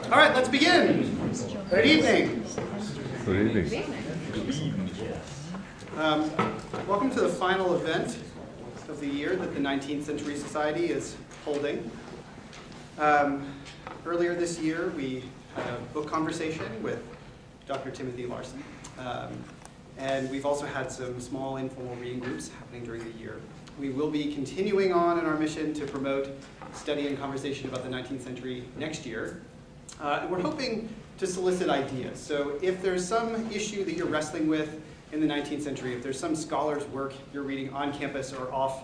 All right, let's begin. Good evening. Good evening. Welcome to the final event of the year that the 19th Century Society is holding. Earlier this year, we had a book conversation with Dr. Timothy Larson. And we've also had some small informal reading groups happening during the year. We will be continuing on in our mission to promote study and conversation about the 19th century next year. And we're hoping to solicit ideas. So if there's some issue that you're wrestling with in the 19th century, if there's some scholar's work you're reading on campus or off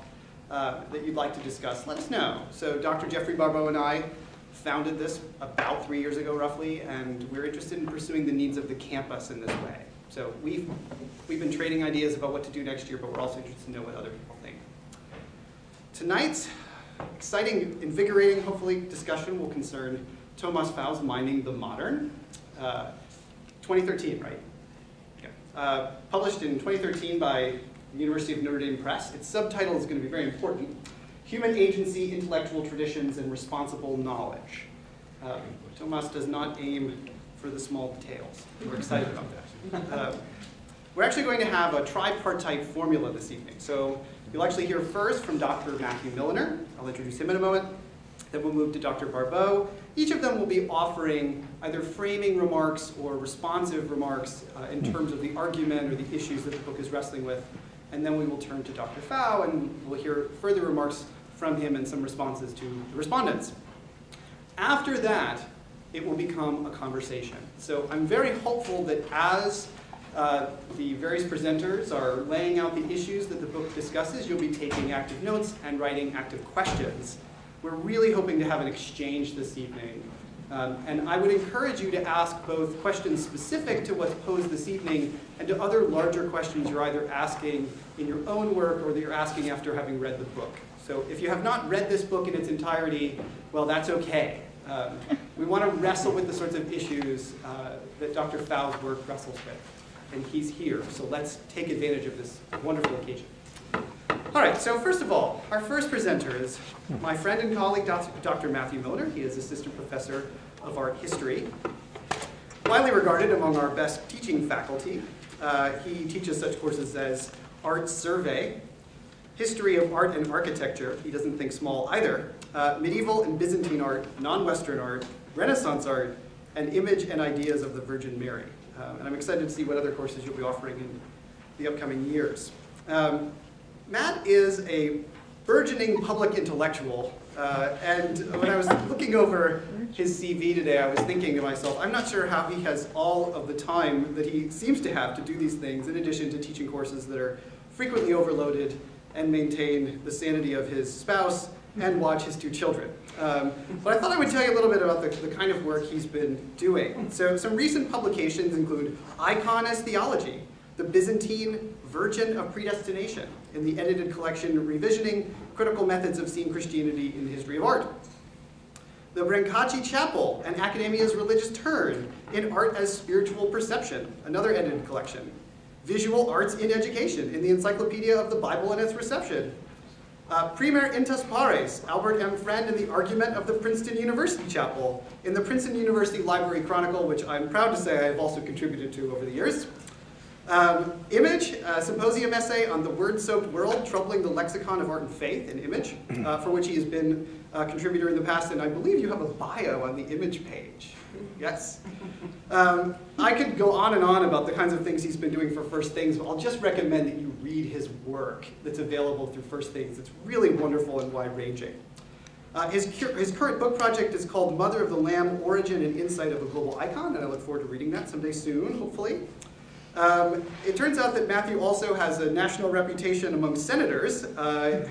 that you'd like to discuss, let us know. So Dr. Jeffrey Barbeau and I founded this about 3 years ago, roughly, and we're interested in pursuing the needs of the campus in this way. So we've been trading ideas about what to do next year, but we're also interested to know what other people think. Tonight's exciting, invigorating, hopefully, discussion will concern Thomas Pfau's Minding the Modern, 2013, right? Yeah. Published in 2013 by the University of Notre Dame Press. Its subtitle is going to be very important: Human Agency, Intellectual Traditions, and Responsible Knowledge. Thomas does not aim for the small details. We're excited about that. We're actually going to have a tripartite formula this evening. So you'll actually hear first from Dr. Matthew Milliner. I'll introduce him in a moment. Then we'll move to Dr. Barbeau. Each of them will be offering either framing remarks or responsive remarks in terms of the argument or the issues that the book is wrestling with. And then we will turn to Dr. Pfau, and we'll hear further remarks from him and some responses to the respondents. After that, it will become a conversation. So I'm very hopeful that as the various presenters are laying out the issues that the book discusses, you'll be taking active notes and writing active questions. We're really hoping to have an exchange this evening. And I would encourage you to ask both questions specific to what's posed this evening and to other larger questions you're either asking in your own work or that you're asking after having read the book. So if you have not read this book in its entirety, well, that's okay. We want to wrestle with the sorts of issues that Dr. Pfau's work wrestles with. And he's here, so let's take advantage of this wonderful occasion. All right, so first of all, our first presenter is my friend and colleague, Dr. Matthew Milliner. He is assistant professor of art history, widely regarded among our best teaching faculty. He teaches such courses as Art Survey, History of Art and Architecture, he doesn't think small either, Medieval and Byzantine Art, Non-Western Art, Renaissance Art, and Image and Ideas of the Virgin Mary. And I'm excited to see what other courses you'll be offering in the upcoming years. Matt is a burgeoning public intellectual, and when I was looking over his CV today, I was thinking to myself, I'm not sure how he has all of the time that he seems to have to do these things, in addition to teaching courses that are frequently overloaded and maintain the sanity of his spouse and watch his 2 children. But I thought I would tell you a little bit about the kind of work he's been doing. So some recent publications include Icon as Theology, the Byzantine Virgin of Predestination, in the edited collection Revisioning Critical Methods of Seeing Christianity in the History of Art. The Brancacci Chapel and Academia's Religious Turn in Art as Spiritual Perception, another edited collection. Visual Arts in Education in the Encyclopedia of the Bible and its Reception. Primer Inter Pares, Albert M. Friend and the Argument of the Princeton University Chapel in the Princeton University Library Chronicle, which I'm proud to say I have also contributed to over the years. Image, a symposium essay on the word-soaked world, troubling the lexicon of art and faith in Image, for which he has been a contributor in the past, and I believe you have a bio on the Image page. Yes. I could go on and on about the kinds of things he's been doing for First Things, but I'll just recommend that you read his work that's available through First Things. It's really wonderful and wide-ranging. His current book project is called Mother of the Lamb, Origin and Insight of a Global Icon, and I look forward to reading that someday soon, hopefully. It turns out that Matthew also has a national reputation among senators. I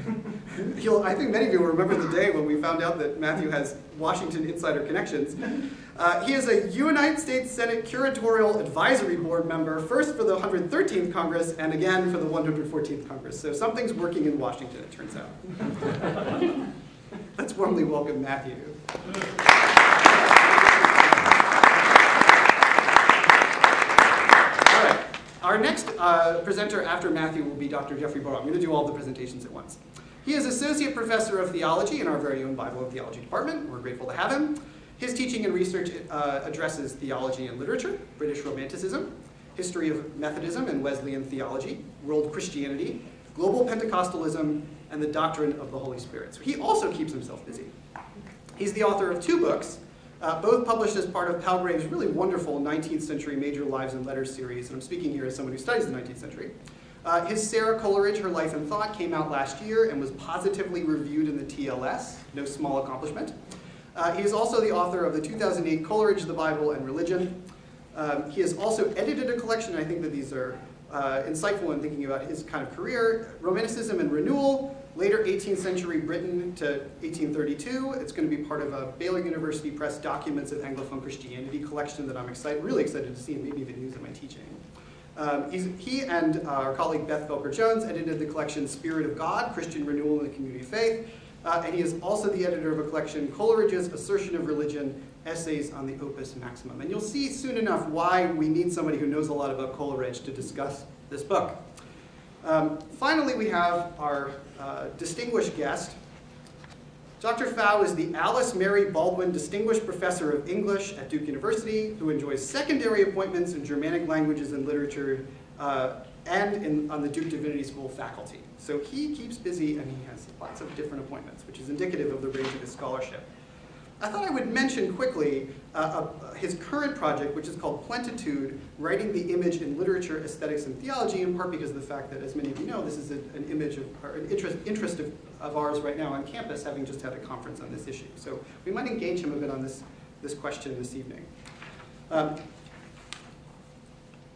think many of you will remember the day when we found out that Matthew has Washington insider connections. He is a United States Senate Curatorial Advisory Board member, first for the 113th Congress and again for the 114th Congress. So something's working in Washington, it turns out. Let's warmly welcome Matthew. Our next presenter after Matthew will be Dr. Jeffrey Barbeau. I'm going to do all the presentations at once. He is Associate Professor of Theology in our very own Bible and Theology department. We're grateful to have him. His teaching and research addresses theology and literature, British Romanticism, history of Methodism and Wesleyan theology, world Christianity, global Pentecostalism, and the doctrine of the Holy Spirit. So he also keeps himself busy. He's the author of 2 books, both published as part of Palgrave's really wonderful 19th century Major Lives and Letters series, and I'm speaking here as someone who studies the 19th century. His Sarah Coleridge, Her Life and Thought, came out last year and was positively reviewed in the TLS, no small accomplishment. He is also the author of the 2008 Coleridge, the Bible and Religion. He has also edited a collection, and I think that these are insightful in thinking about his kind of career, Romanticism and Renewal, later 18th century Britain to 1832. It's going to be part of a Baylor University Press Documents of Anglophone Christianity collection that I'm really excited to see and maybe even use in my teaching. He and our colleague Beth Felker-Jones edited the collection Spirit of God, Christian Renewal in the Community of Faith, and he is also the editor of a collection, Coleridge's Assertion of Religion, Essays on the Opus Maximum. And you'll see soon enough why we need somebody who knows a lot about Coleridge to discuss this book. Finally, we have our distinguished guest. Dr. Pfau is the Alice Mary Baldwin Distinguished Professor of English at Duke University, who enjoys secondary appointments in Germanic languages and literature and on the Duke Divinity School faculty. So he keeps busy and he has lots of different appointments, which is indicative of the range of his scholarship. I thought I would mention quickly his current project, which is called Plentitude, Writing the Image in Literature, Aesthetics, and Theology, in part because of the fact that, as many of you know, this is an image of, or an interest of ours right now on campus, having just had a conference on this issue. So we might engage him a bit on this question this evening.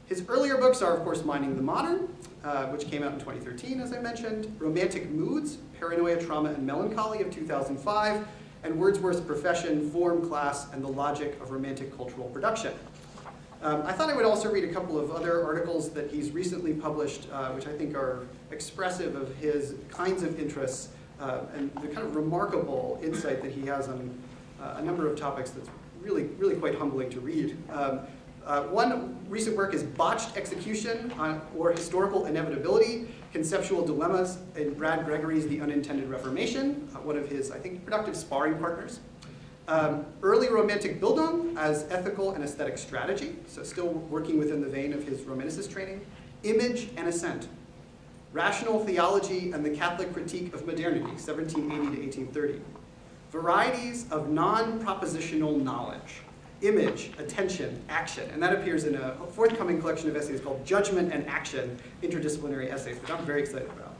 His earlier books are, of course, Mining the Modern, which came out in 2013, as I mentioned, Romantic Moods, Paranoia, Trauma, and Melancholy of 2005, and Wordsworth's Profession, Form, Class, and the Logic of Romantic Cultural Production. I thought I would also read a couple of other articles that he's recently published, which I think are expressive of his kinds of interests and the kind of remarkable insight that he has on a number of topics that's really, really quite humbling to read. One recent work is Botched Execution or Historical Inevitability, Conceptual Dilemmas in Brad Gregory's The Unintended Reformation, one of his, I think, productive sparring partners. Early Romantic Bildung as Ethical and Aesthetic Strategy, so still working within the vein of his Romanicist training. Image and Assent, Rational Theology and the Catholic Critique of Modernity, 1780 to 1830. Varieties of Non-Propositional Knowledge, Image, Attention, Action, and that appears in a forthcoming collection of essays called Judgment and Action, Interdisciplinary Essays, which I'm very excited about.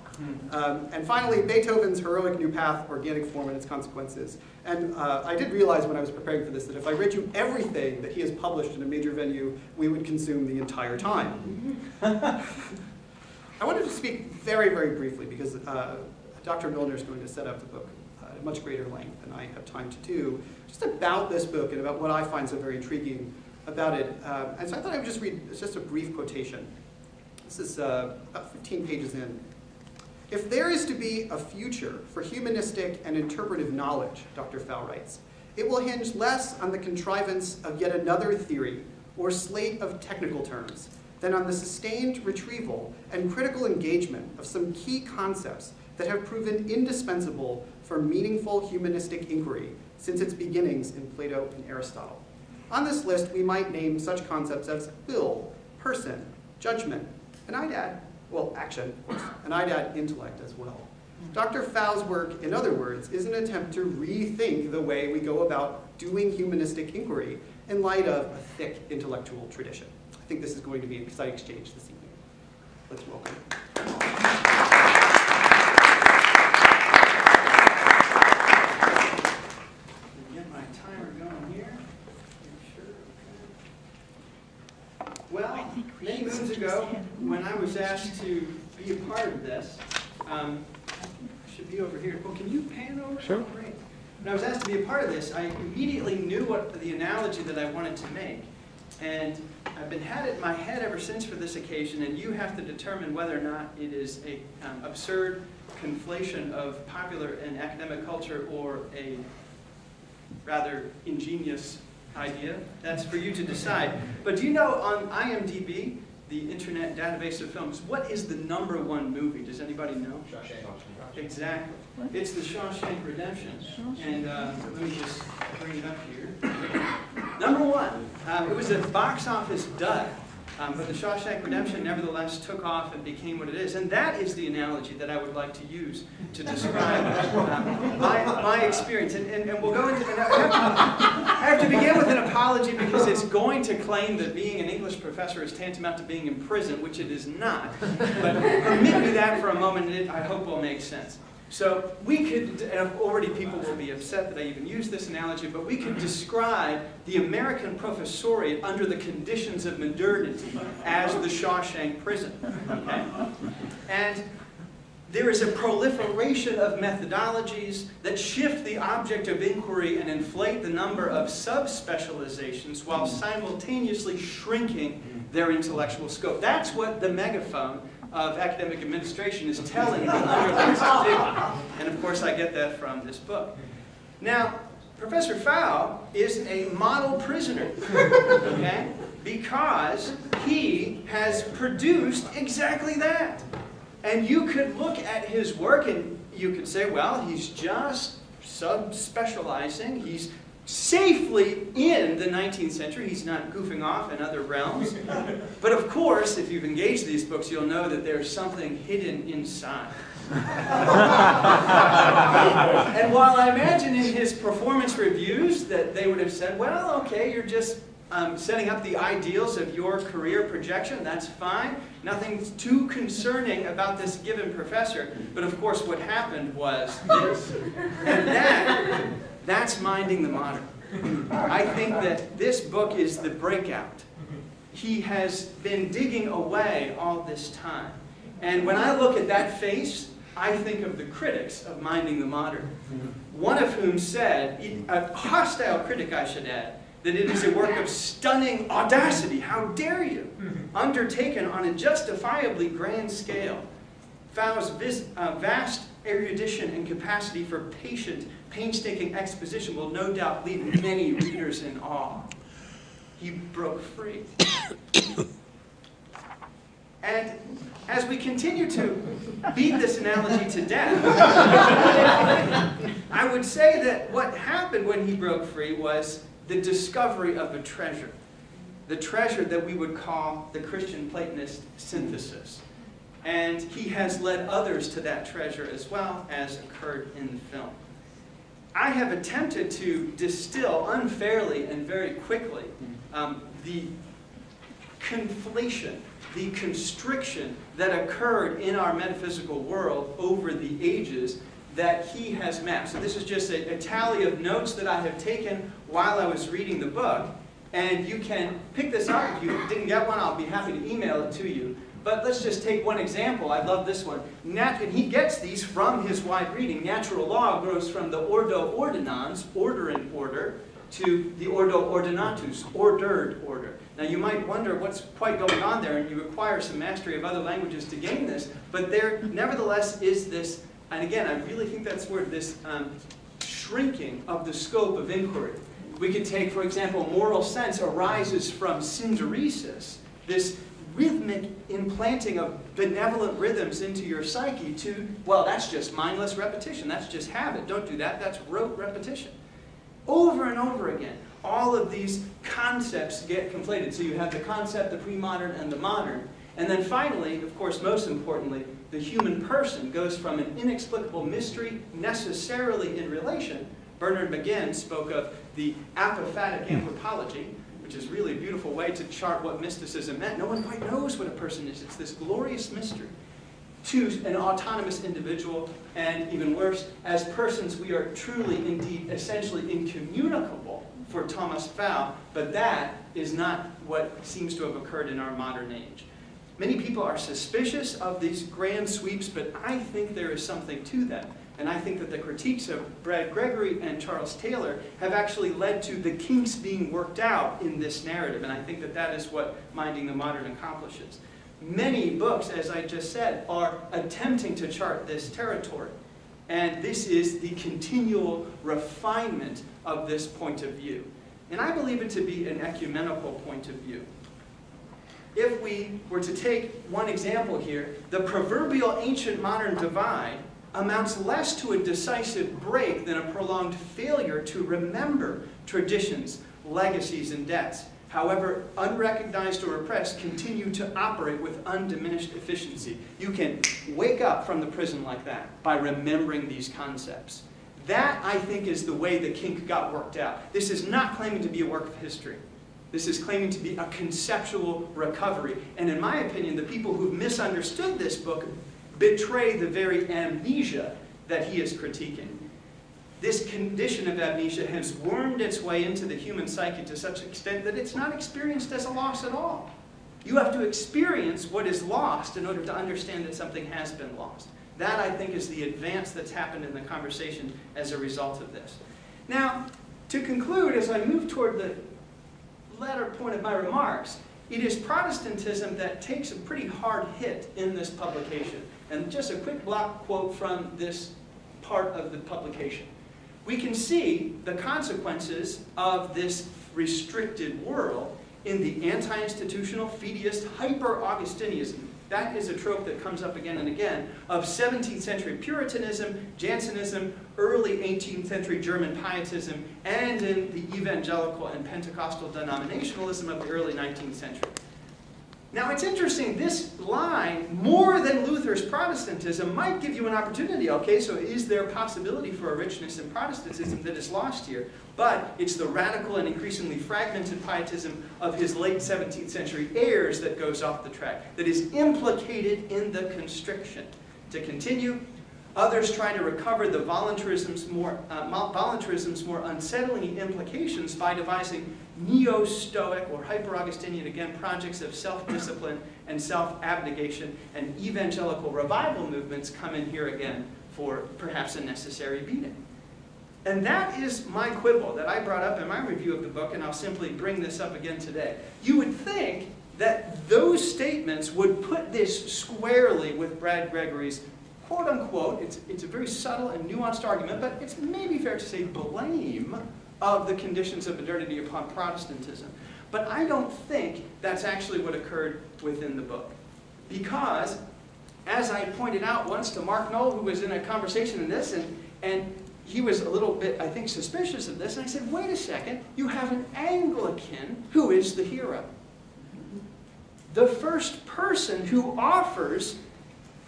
And finally, Beethoven's Heroic New Path, Organic Form and Its Consequences. And I did realize when I was preparing for this that if I read you everything that he has published in a major venue, we would consume the entire time. I wanted to speak very, very briefly because Dr. Milliner is going to set up the book at a much greater length than I have time to do, just about this book and about what I find so very intriguing about it. And so I thought I would just read just a brief quotation. This is about 15 pages in. If there is to be a future for humanistic and interpretive knowledge, Dr. Pfau writes, it will hinge less on the contrivance of yet another theory or slate of technical terms than on the sustained retrieval and critical engagement of some key concepts that have proven indispensable for meaningful humanistic inquiry since its beginnings in Plato and Aristotle. On this list, we might name such concepts as will, person, judgment, and I'd add, well, action, of course, and I'd add intellect as well. Dr. Pfau's work, in other words, is an attempt to rethink the way we go about doing humanistic inquiry in light of a thick intellectual tradition. I think this is going to be an exciting exchange this evening. Let's welcome him. Get my timer going here. Well, many moons ago, when I was asked to be a part of this, I should be over here. Well, can you pan over? Sure. Oh, great. When I was asked to be a part of this, I immediately knew what the analogy that I wanted to make. And I've been had it in my head ever since for this occasion, and you have to determine whether or not it is a absurd conflation of popular and academic culture or a rather ingenious idea. That's for you to decide. But do you know on IMDb, the Internet Database of Films, what is the #1 movie? Does anybody know? Shawshank. Exactly. It's the Shawshank Redemption. And let me just bring it up here. It was a box office dud, but The Shawshank Redemption nevertheless took off and became what it is. And that is the analogy that I would like to use to describe my experience. And we'll go into, and I have to begin with an apology because it's going to claim that being an English professor is tantamount to being in prison, which it is not. But permit me that for a moment, and it, I hope, will make sense. So we could, and already people will be upset that I even use this analogy, but we could describe the American professoriate under the conditions of modernity as the Shawshank prison. Okay? And there is a proliferation of methodologies that shift the object of inquiry and inflate the number of subspecializations while simultaneously shrinking their intellectual scope. That's what the megaphone of academic administration is telling the underlings to do. And of course I get that from this book. Now, Professor Pfau is a model prisoner, okay? Because he has produced exactly that. And you could look at his work and you could say, well, he's just subspecializing. He's safely in the 19th century. He's not goofing off in other realms. But of course, if you've engaged these books, you'll know that there's something hidden inside. And while I imagine in his performance reviews that they would have said, well, okay, you're just setting up the ideals of your career projection, that's fine. Nothing too concerning about this given professor. But of course, what happened was this. And that's Minding the Modern. I think that this book is the breakout. He has been digging away all this time. And when I look at that face, I think of the critics of Minding the Modern. One of whom said, a hostile critic I should add, that it is a work of stunning audacity, how dare you, undertaken on a justifiably grand scale. Pfau's vast erudition and capacity for patient, painstaking exposition will no doubt leave many readers in awe. He broke free. And as we continue to beat this analogy to death, I would say that what happened when he broke free was the discovery of a treasure. The treasure that we would call the Christian Platonist synthesis. And he has led others to that treasure as well, as occurred in the film. I have attempted to distill unfairly and very quickly the conflation, the constriction that occurred in our metaphysical world over the ages that he has mapped. So this is just a tally of notes that I have taken while I was reading the book. And you can pick this up. If you didn't get one, I'll be happy to email it to you. But let's just take one example. I love this one. And he gets these from his wide reading. Natural law grows from the ordo ordinans, order and order, to the ordo ordinatus, ordered order. Now you might wonder what's quite going on there, and you require some mastery of other languages to gain this. But there nevertheless is this, and again, I really think that's where this shrinking of the scope of inquiry. We could take, for example, moral sense arises from synderesis, this rhythmic implanting of benevolent rhythms into your psyche to, well, that's just mindless repetition. That's just habit. Don't do that. That's rote repetition. Over and over again, all of these concepts get conflated. So you have the concept, the pre-modern, and the modern. And then finally, of course, most importantly, the human person goes from an inexplicable mystery necessarily in relation. Bernard McGinn spoke of the apophatic anthropology, which is really a beautiful way to chart what mysticism meant. No one quite knows what a person is. It's this glorious mystery. To an autonomous individual, and even worse, as persons we are truly, indeed, essentially incommunicable for Thomas Pfau, but that is not what seems to have occurred in our modern age. Many people are suspicious of these grand sweeps, but I think there is something to them. And I think that the critiques of Brad Gregory and Charles Taylor have actually led to the kinks being worked out in this narrative. And I think that that is what Minding the Modern accomplishes. Many books, as I just said, are attempting to chart this territory. And this is the continual refinement of this point of view. And I believe it to be an ecumenical point of view. If we were to take one example here, the proverbial ancient-modern divide amounts less to a decisive break than a prolonged failure to remember traditions, legacies, and debts. however unrecognized or repressed, continue to operate with undiminished efficiency. You can wake up from the prison like that by remembering these concepts. That, I think, is the way the kink got worked out. This is not claiming to be a work of history. This is claiming to be a conceptual recovery. And in my opinion, the people who've misunderstood this book betray the very amnesia that he is critiquing. This condition of amnesia has wormed its way into the human psyche to such an extent that it's not experienced as a loss at all. You have to experience what is lost in order to understand that something has been lost. That, I think, is the advance that's happened in the conversation as a result of this. Now, to conclude, as I move toward the latter point of my remarks, it is Protestantism that takes a pretty hard hit in this publication. And just a quick block quote from this part of the publication. We can see the consequences of this restricted world in the anti-institutional, fideist, hyper-Augustinianism. That is a trope that comes up again and again of 17th century Puritanism, Jansenism, early 18th century German Pietism, and in the evangelical and Pentecostal denominationalism of the early 19th century. Now it's interesting, this line, more than Luther's Protestantism, might give you an opportunity. Okay, so is there a possibility for a richness in Protestantism that is lost here? But it's the radical and increasingly fragmented pietism of his late 17th century heirs that goes off the track, that is implicated in the constriction. To continue, others try to recover the voluntarism's more unsettling implications by devising neo-Stoic or hyper-Augustinian, again, projects of self-discipline and self-abnegation, and evangelical revival movements come in here again for perhaps a necessary beating. And that is my quibble that I brought up in my review of the book, and I'll simply bring this up again today. You would think that those statements would put this squarely with Brad Gregory's quote-unquote, it's a very subtle and nuanced argument, but it's maybe fair to say blame of the conditions of modernity upon Protestantism. But I don't think that's actually what occurred within the book. Because, as I pointed out once to Mark Knoll, who was in a conversation in this, and he was a little bit, I think, suspicious of this, and I said, wait a second, you have an Anglican who is the hero. The first person who offers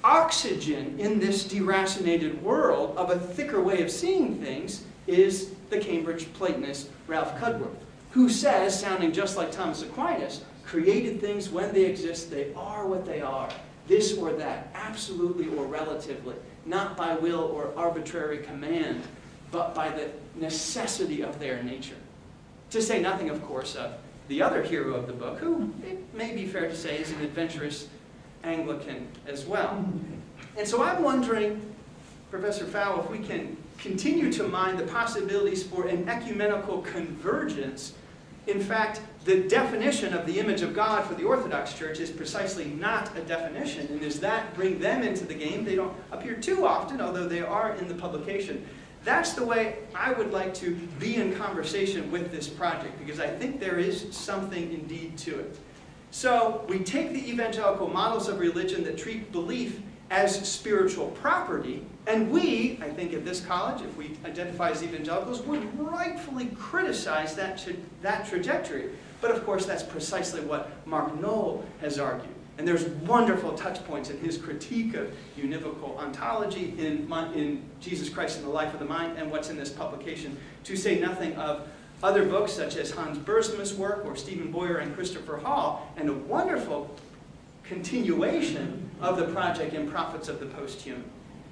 oxygen in this deracinated world of a thicker way of seeing things is the Cambridge Platonist Ralph Cudworth, who says, sounding just like Thomas Aquinas, created things when they exist, they are what they are, this or that, absolutely or relatively, not by will or arbitrary command, but by the necessity of their nature. To say nothing, of course, of the other hero of the book, who it may be fair to say is an adventurous Anglican as well. And so I'm wondering, Professor Pfau, if we can continue to mine the possibilities for an ecumenical convergence. In fact, the definition of the image of God for the Orthodox Church is precisely not a definition, and does that bring them into the game? They don't appear too often, although they are in the publication. That's the way I would like to be in conversation with this project, because I think there is something indeed to it. So we take the evangelical models of religion that treat belief as spiritual property, and we, I think at this college, if we identify as evangelicals, would rightfully criticize that trajectory. But of course, that's precisely what Mark Knoll has argued. And there's wonderful touch points in his critique of univocal ontology in Jesus Christ and the Life of the Mind, and what's in this publication, to say nothing of other books such as Hans Bersma's work, or Stephen Boyer and Christopher Hall, and a wonderful continuation of the project in Prophets of the Posthuman.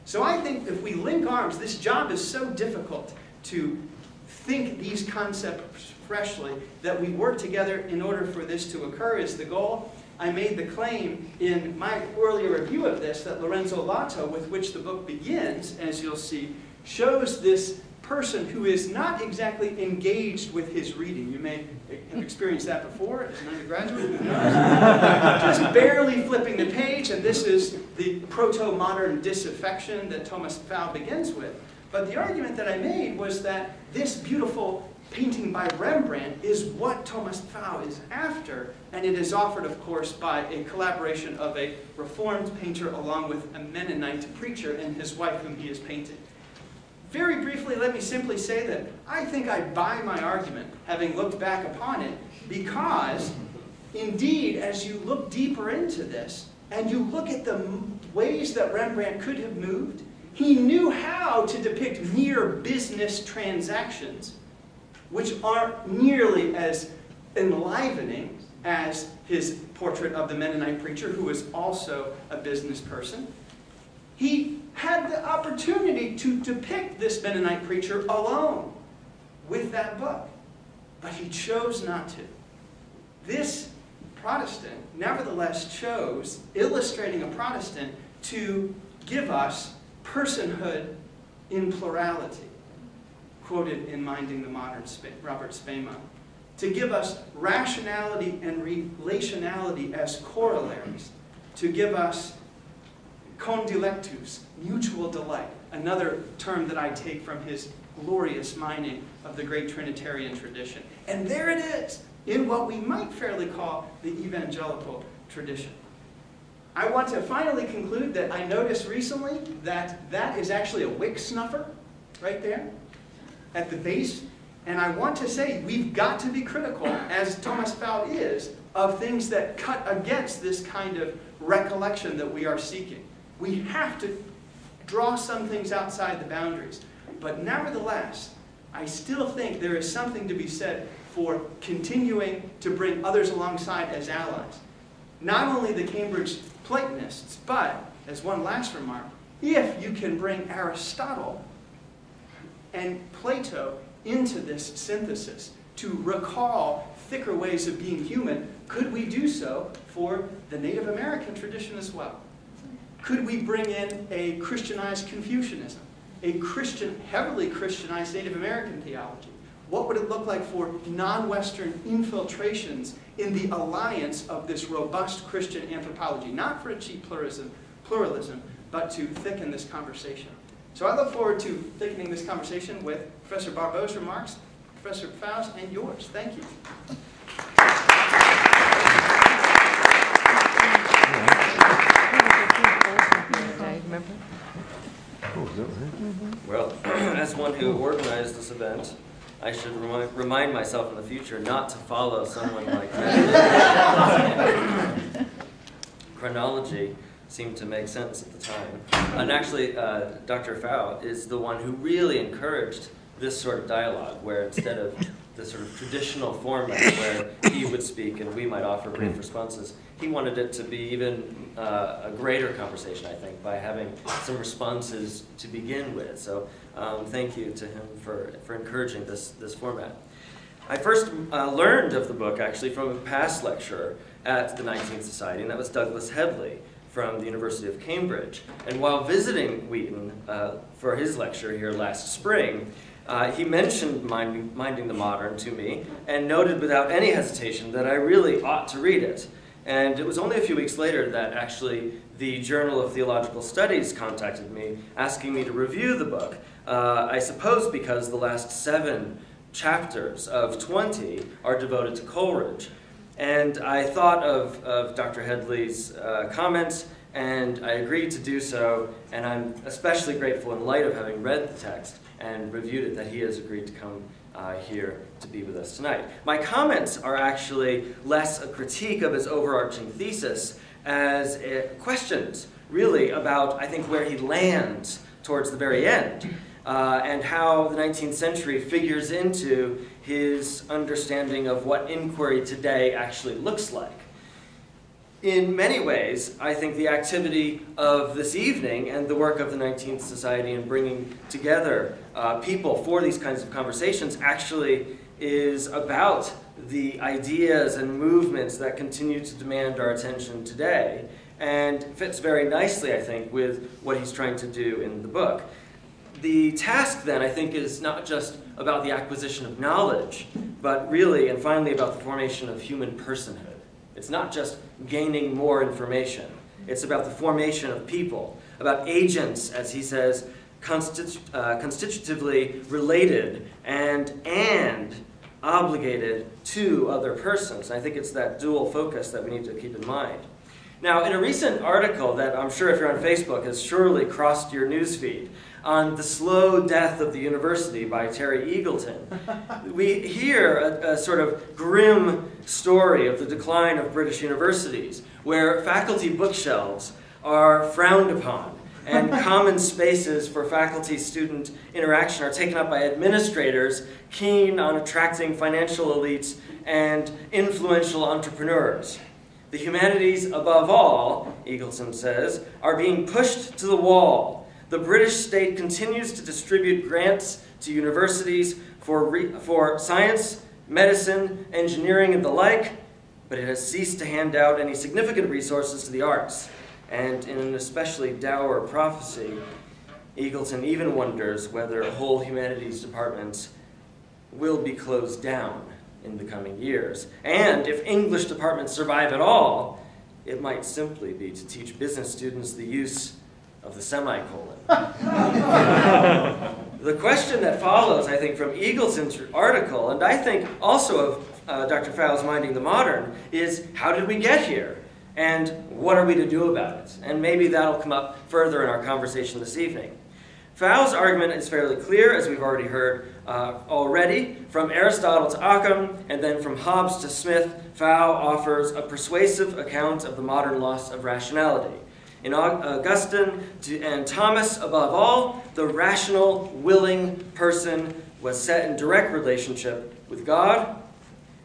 So I think if we link arms, this job is so difficult to think these concepts freshly, that we work together in order for this to occur is the goal. I made the claim in my earlier review of this that Lorenzo Lato, with which the book begins, as you'll see, shows this person who is not exactly engaged with his reading. You may have experienced that before as an undergraduate. Just barely flipping the page, and this is the proto-modern disaffection that Thomas Pfau begins with. But the argument that I made was that this beautiful painting by Rembrandt is what Thomas Pfau is after, and it is offered, of course, by a collaboration of a Reformed painter along with a Mennonite preacher and his wife whom he is painting. Very briefly, let me simply say that I think I buy my argument, having looked back upon it, because indeed, as you look deeper into this, and you look at the ways that Rembrandt could have moved, he knew how to depict mere business transactions, which aren't nearly as enlivening as his portrait of the Mennonite preacher, who was also a business person. He had the opportunity to depict this Mennonite preacher alone with that book, but he chose not to. This Protestant nevertheless chose, illustrating a Protestant, to give us personhood in plurality, quoted in Minding the Modern, Robert Spaimont, to give us rationality and relationality as corollaries, to give us condilectus, mutual delight, another term that I take from his glorious mining of the great Trinitarian tradition. And there it is, in what we might fairly call the evangelical tradition. I want to finally conclude that I noticed recently that that is actually a wick snuffer right there at the base. And I want to say we've got to be critical, as Thomas Pfau is, of things that cut against this kind of recollection that we are seeking. We have to draw some things outside the boundaries. But nevertheless, I still think there is something to be said for continuing to bring others alongside as allies. Not only the Cambridge Platonists, but, as one last remark, if you can bring Aristotle and Plato into this synthesis to recall thicker ways of being human, could we do so for the Native American tradition as well? Could we bring in a Christianized Confucianism, a Christian, heavily Christianized Native American theology? What would it look like for non-Western infiltrations in the alliance of this robust Christian anthropology? Not for a cheap pluralism, but to thicken this conversation. So I look forward to thickening this conversation with Professor Barbeau's remarks, Professor Pfau's, and yours. Thank you. Well, as one who organized this event, I should remind myself in the future not to follow someone like that. Chronology seemed to make sense at the time. And actually, Dr. Pfau is the one who really encouraged this sort of dialogue, where instead of the sort of traditional format where he would speak and we might offer brief responses, he wanted it to be even a greater conversation, I think, by having some responses to begin with. So thank you to him for encouraging this format. I first learned of the book, actually, from a past lecturer at the 19th Society, and that was Douglas Headley from the University of Cambridge. And while visiting Wheaton for his lecture here last spring, he mentioned Minding the Modern to me and noted without any hesitation that I really ought to read it. And it was only a few weeks later that actually the Journal of Theological Studies contacted me asking me to review the book, I suppose because the last 7 chapters of 20 are devoted to Coleridge. And I thought of Dr. Headley's comments, and I agreed to do so, and I'm especially grateful in light of having read the text and reviewed it that he has agreed to come here to be with us tonight. My comments are actually less a critique of his overarching thesis as questions, really, about, I think, where he lands towards the very end, and how the 19th century figures into his understanding of what inquiry today actually looks like. In many ways, I think the activity of this evening and the work of the 19th Society in bringing together people for these kinds of conversations actually is about the ideas and movements that continue to demand our attention today, and fits very nicely, I think, with what he's trying to do in the book. The task, then, I think, is not just about the acquisition of knowledge, but really and finally about the formation of human personhood. It's not just gaining more information. It's about the formation of people, about agents, as he says, constitutively related and obligated to other persons. And I think it's that dual focus that we need to keep in mind. Now, in a recent article that I'm sure if you're on Facebook has surely crossed your newsfeed, on The Slow Death of the University by Terry Eagleton, we hear a sort of grim story of the decline of British universities, where faculty bookshelves are frowned upon, and common spaces for faculty-student interaction are taken up by administrators keen on attracting financial elites and influential entrepreneurs. The humanities, above all, Eagleton says, are being pushed to the wall. The British state continues to distribute grants to universities for science, medicine, engineering, and the like, but it has ceased to hand out any significant resources to the arts. And in an especially dour prophecy, Eagleton even wonders whether whole humanities departments will be closed down in the coming years. And if English departments survive at all, it might simply be to teach business students the use of the semicolon. The question that follows, I think, from Eagleton's article, and I think also of Dr. Pfau's Minding the Modern, is how did we get here? And what are we to do about it? And maybe that'll come up further in our conversation this evening. Pfau's argument is fairly clear, as we've already heard already. From Aristotle to Occam, and then from Hobbes to Smith, Pfau offers a persuasive account of the modern loss of rationality. In Augustine and Thomas, above all, the rational, willing person was set in direct relationship with God.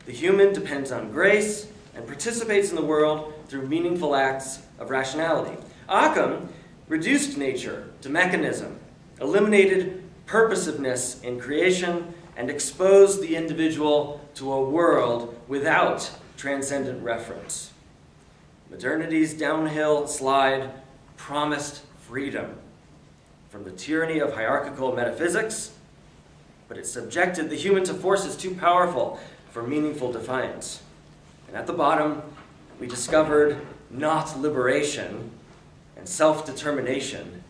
The human depends on grace and participates in the world through meaningful acts of rationality. Occam reduced nature to mechanism, eliminated purposiveness in creation, and exposed the individual to a world without transcendent reference. Modernity's downhill slide promised freedom from the tyranny of hierarchical metaphysics, but it subjected the human to forces too powerful for meaningful defiance. And at the bottom, we discovered not liberation and self-determination,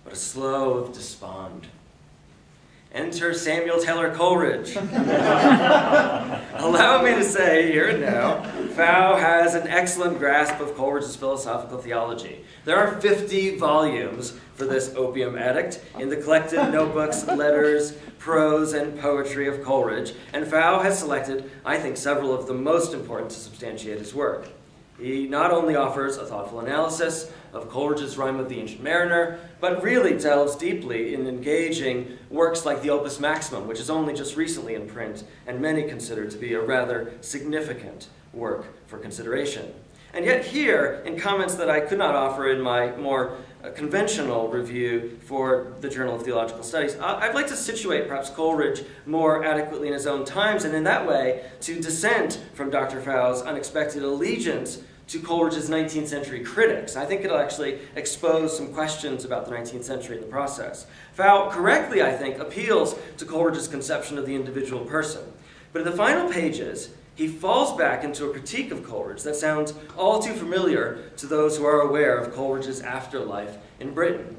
but a slough of despond. Enter Samuel Taylor Coleridge. Allow me to say here and now, Pfau has an excellent grasp of Coleridge's philosophical theology. There are 50 volumes for this opium addict in the collected notebooks, letters, prose, and poetry of Coleridge, and Pfau has selected, I think, several of the most important to substantiate his work. He not only offers a thoughtful analysis of Coleridge's Rime of the Ancient Mariner, but really delves deeply in engaging works like the Opus Maximum, which is only just recently in print, and many consider to be a rather significant work for consideration. And yet here, in comments that I could not offer in my more conventional review for the Journal of Theological Studies, I'd like to situate perhaps Coleridge more adequately in his own times, and in that way to dissent from Dr. Pfau's unexpected allegiance to Coleridge's 19th century critics. I think it'll actually expose some questions about the 19th century in the process. Pfau correctly, I think, appeals to Coleridge's conception of the individual person. But in the final pages, he falls back into a critique of Coleridge that sounds all too familiar to those who are aware of Coleridge's afterlife in Britain.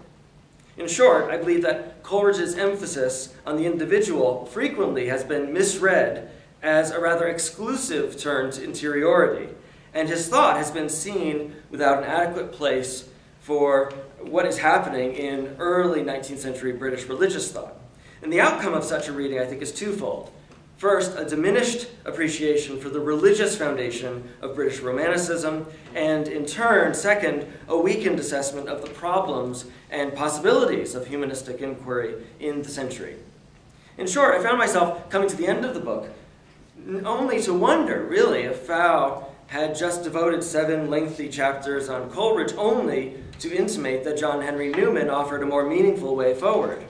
In short, I believe that Coleridge's emphasis on the individual frequently has been misread as a rather exclusive turn to interiority, and his thought has been seen without an adequate place for what is happening in early 19th century British religious thought. And the outcome of such a reading, I think, is twofold. First, a diminished appreciation for the religious foundation of British Romanticism, and in turn, second, a weakened assessment of the problems and possibilities of humanistic inquiry in the century. In short, I found myself coming to the end of the book only to wonder, really, if Pfau had just devoted 7 lengthy chapters on Coleridge only to intimate that John Henry Newman offered a more meaningful way forward.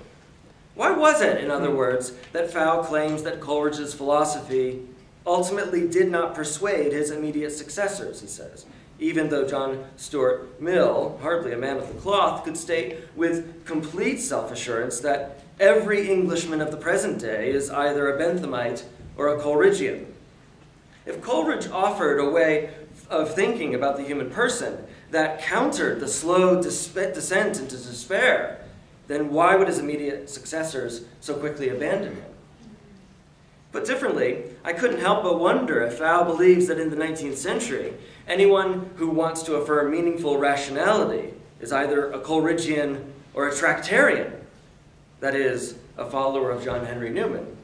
Why was it, in other words, that Pfau claims that Coleridge's philosophy ultimately did not persuade his immediate successors, he says, even though John Stuart Mill, hardly a man of the cloth, could state with complete self-assurance that every Englishman of the present day is either a Benthamite or a Coleridgian? If Coleridge offered a way of thinking about the human person that countered the slow descent into despair, then why would his immediate successors so quickly abandon him? Put differently, I couldn't help but wonder if Pfau believes that in the 19th century, anyone who wants to affirm meaningful rationality is either a Coleridgian or a Tractarian, that is, a follower of John Henry Newman.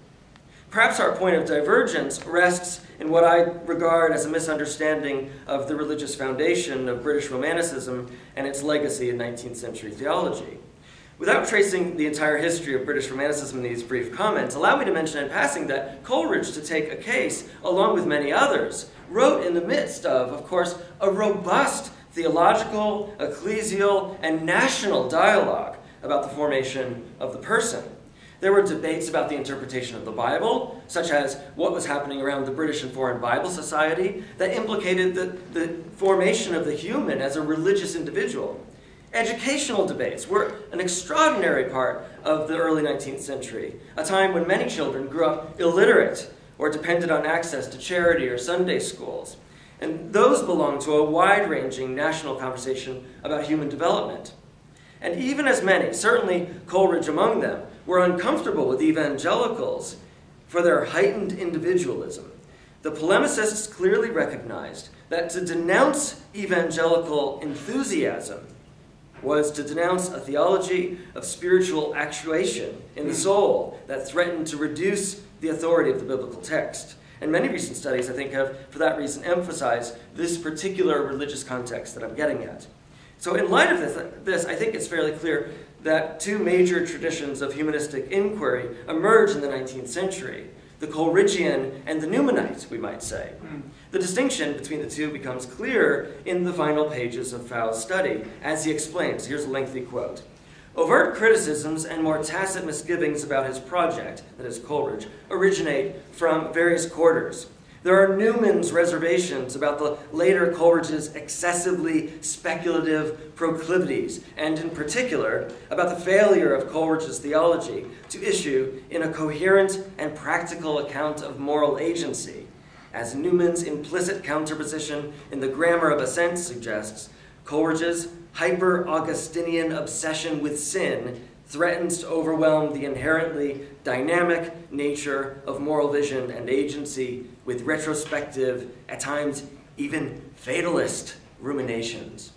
Perhaps our point of divergence rests in what I regard as a misunderstanding of the religious foundation of British Romanticism and its legacy in 19th century theology. Without tracing the entire history of British Romanticism in these brief comments, allow me to mention in passing that Coleridge, to take a case, along with many others, wrote in the midst of course, a robust theological, ecclesial, and national dialogue about the formation of the person. There were debates about the interpretation of the Bible, such as what was happening around the British and Foreign Bible Society, that implicated the formation of the human as a religious individual. Educational debates were an extraordinary part of the early 19th century, a time when many children grew up illiterate or depended on access to charity or Sunday schools. And those belonged to a wide-ranging national conversation about human development. And even as many, certainly Coleridge among them, were uncomfortable with evangelicals for their heightened individualism, the polemicists clearly recognized that to denounce evangelical enthusiasm was to denounce a theology of spiritual actuation in the soul that threatened to reduce the authority of the biblical text. And many recent studies, I think, have, for that reason, emphasized this particular religious context that I'm getting at. So in light of this, I think it's fairly clear that two major traditions of humanistic inquiry emerged in the 19th century, the Coleridgian and the Newmanite, we might say. The distinction between the two becomes clear in the final pages of Pfau's study, as he explains. Here's a lengthy quote. Overt criticisms and more tacit misgivings about his project, that is Coleridge, originate from various quarters. There are Newman's reservations about the later Coleridge's excessively speculative proclivities, and in particular, about the failure of Coleridge's theology to issue in a coherent and practical account of moral agency. As Newman's implicit counterposition in the Grammar of Assent suggests, Coleridge's hyper-Augustinian obsession with sin threatens to overwhelm the inherently dynamic nature of moral vision and agency with retrospective, at times even fatalist, ruminations.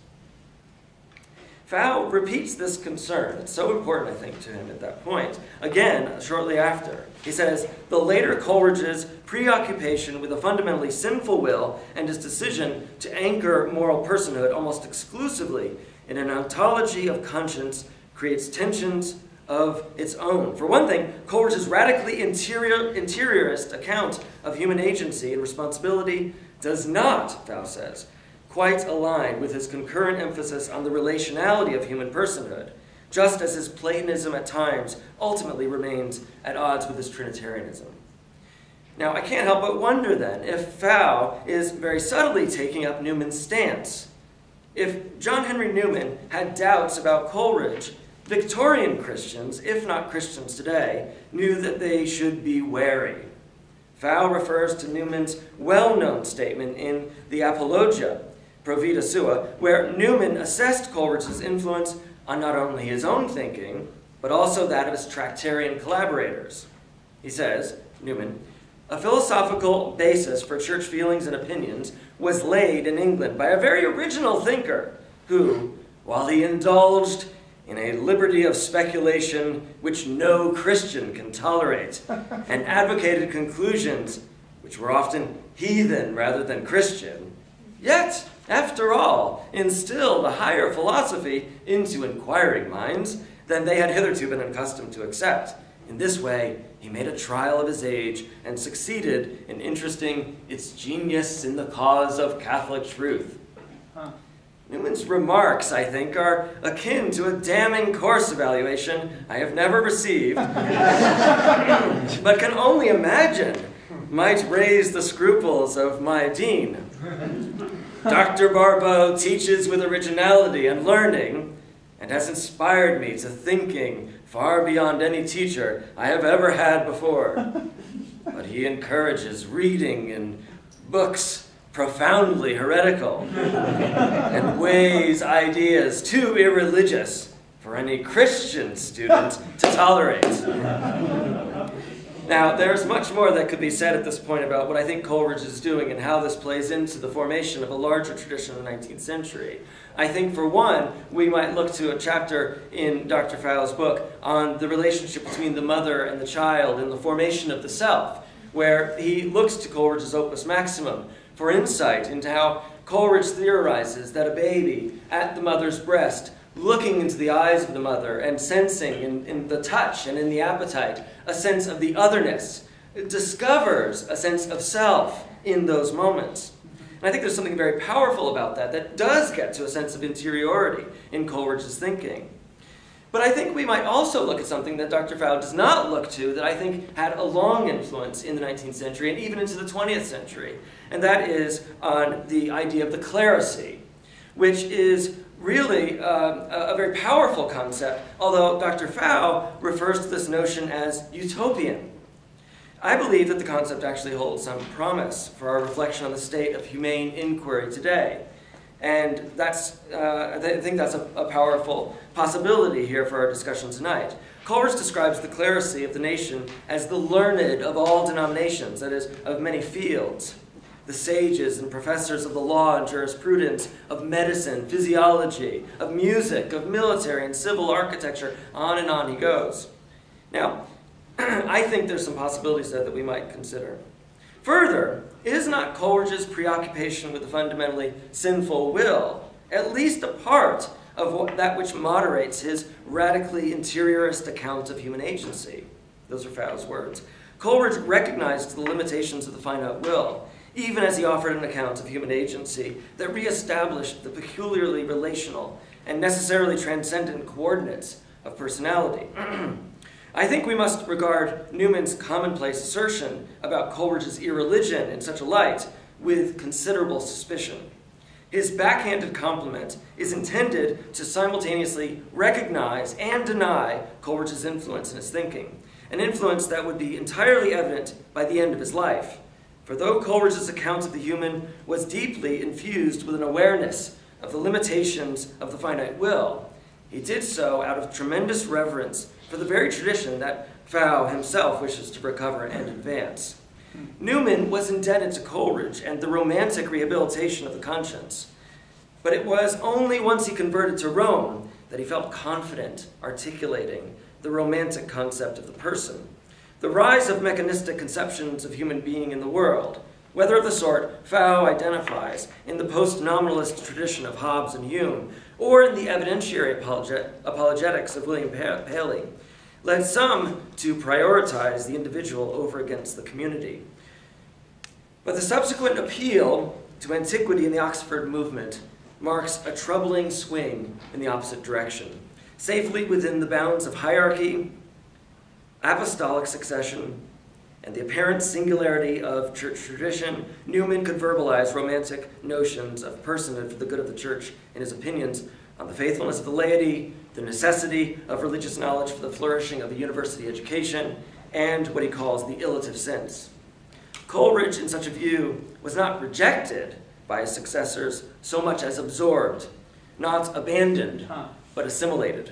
Pfau repeats this concern. It's so important, I think, to him at that point. Again, shortly after, he says, the later Coleridge's preoccupation with a fundamentally sinful will and his decision to anchor moral personhood almost exclusively in an ontology of conscience creates tensions of its own. For one thing, Coleridge's radically interiorist account of human agency and responsibility does not, Pfau says, quite align with his concurrent emphasis on the relationality of human personhood, just as his Platonism at times ultimately remains at odds with his Trinitarianism. Now, I can't help but wonder then if Pfau is very subtly taking up Newman's stance. If John Henry Newman had doubts about Coleridge, Victorian Christians, if not Christians today, knew that they should be wary. Pfau refers to Newman's well-known statement in the Apologia, Pro Vita Sua, where Newman assessed Coleridge's influence on not only his own thinking, but also that of his Tractarian collaborators. He says, Newman, a philosophical basis for church feelings and opinions was laid in England by a very original thinker who, while he indulged in a liberty of speculation which no Christian can tolerate, and advocated conclusions which were often heathen rather than Christian, yet, after all, instilled a higher philosophy into inquiring minds than they had hitherto been accustomed to accept. In this way, he made a trial of his age and succeeded in interesting its genius in the cause of Catholic truth. Newman's remarks, I think, are akin to a damning course evaluation I have never received, but can only imagine might raise the scruples of my dean. Dr. Barbeau teaches with originality and learning, and has inspired me to thinking far beyond any teacher I have ever had before. But he encourages reading in books profoundly heretical, and weighs ideas too irreligious for any Christian student to tolerate. Now, there's much more that could be said at this point about what I think Coleridge is doing and how this plays into the formation of a larger tradition of the 19th century. I think, for one, we might look to a chapter in Dr. Pfau's book on the relationship between the mother and the child and the formation of the self, where he looks to Coleridge's Opus Maximum for insight into how Coleridge theorizes that a baby at the mother's breast, looking into the eyes of the mother and sensing in the touch and in the appetite a sense of the otherness, discovers a sense of self in those moments. And I think there's something very powerful about that does get to a sense of interiority in Coleridge's thinking. But I think we might also look at something that Dr. Pfau does not look to that I think had a long influence in the 19th century and even into the 20th century, and that is on the idea of the clerisy, which is really a very powerful concept, although Dr. Pfau refers to this notion as utopian. I believe that the concept actually holds some promise for our reflection on the state of humane inquiry today. And I think that's a powerful possibility here for our discussion tonight. Coleridge describes the clerisy of the nation as the learned of all denominations, that is, of many fields. The sages and professors of the law and jurisprudence, of medicine, physiology, of music, of military and civil architecture, on and on he goes. Now, I think there's some possibilities there that we might consider. Further, is not Coleridge's preoccupation with the fundamentally sinful will at least a part of that which moderates his radically interiorist account of human agency? Those are Pfau's words. Coleridge recognized the limitations of the finite will, even as he offered an account of human agency that reestablished the peculiarly relational and necessarily transcendent coordinates of personality. I think we must regard Newman's commonplace assertion about Coleridge's irreligion in such a light with considerable suspicion. His backhanded compliment is intended to simultaneously recognize and deny Coleridge's influence in his thinking, an influence that would be entirely evident by the end of his life. For though Coleridge's account of the human was deeply infused with an awareness of the limitations of the finite will, he did so out of tremendous reverence for the very tradition that Pfau himself wishes to recover and advance. Newman was indebted to Coleridge and the romantic rehabilitation of the conscience, but it was only once he converted to Rome that he felt confident articulating the romantic concept of the person. The rise of mechanistic conceptions of human being in the world, whether of the sort Pfau identifies in the post-nominalist tradition of Hobbes and Hume, or in the evidentiary apologetics of William Paley, led some to prioritize the individual over against the community. But the subsequent appeal to antiquity in the Oxford movement marks a troubling swing in the opposite direction. Safely within the bounds of hierarchy, apostolic succession, and the apparent singularity of church tradition, Newman could verbalize romantic notions of personhood for the good of the church in his opinions on the faithfulness of the laity, the necessity of religious knowledge for the flourishing of a university education, and what he calls the illative sense. Coleridge, in such a view, was not rejected by his successors so much as absorbed, not abandoned, but assimilated.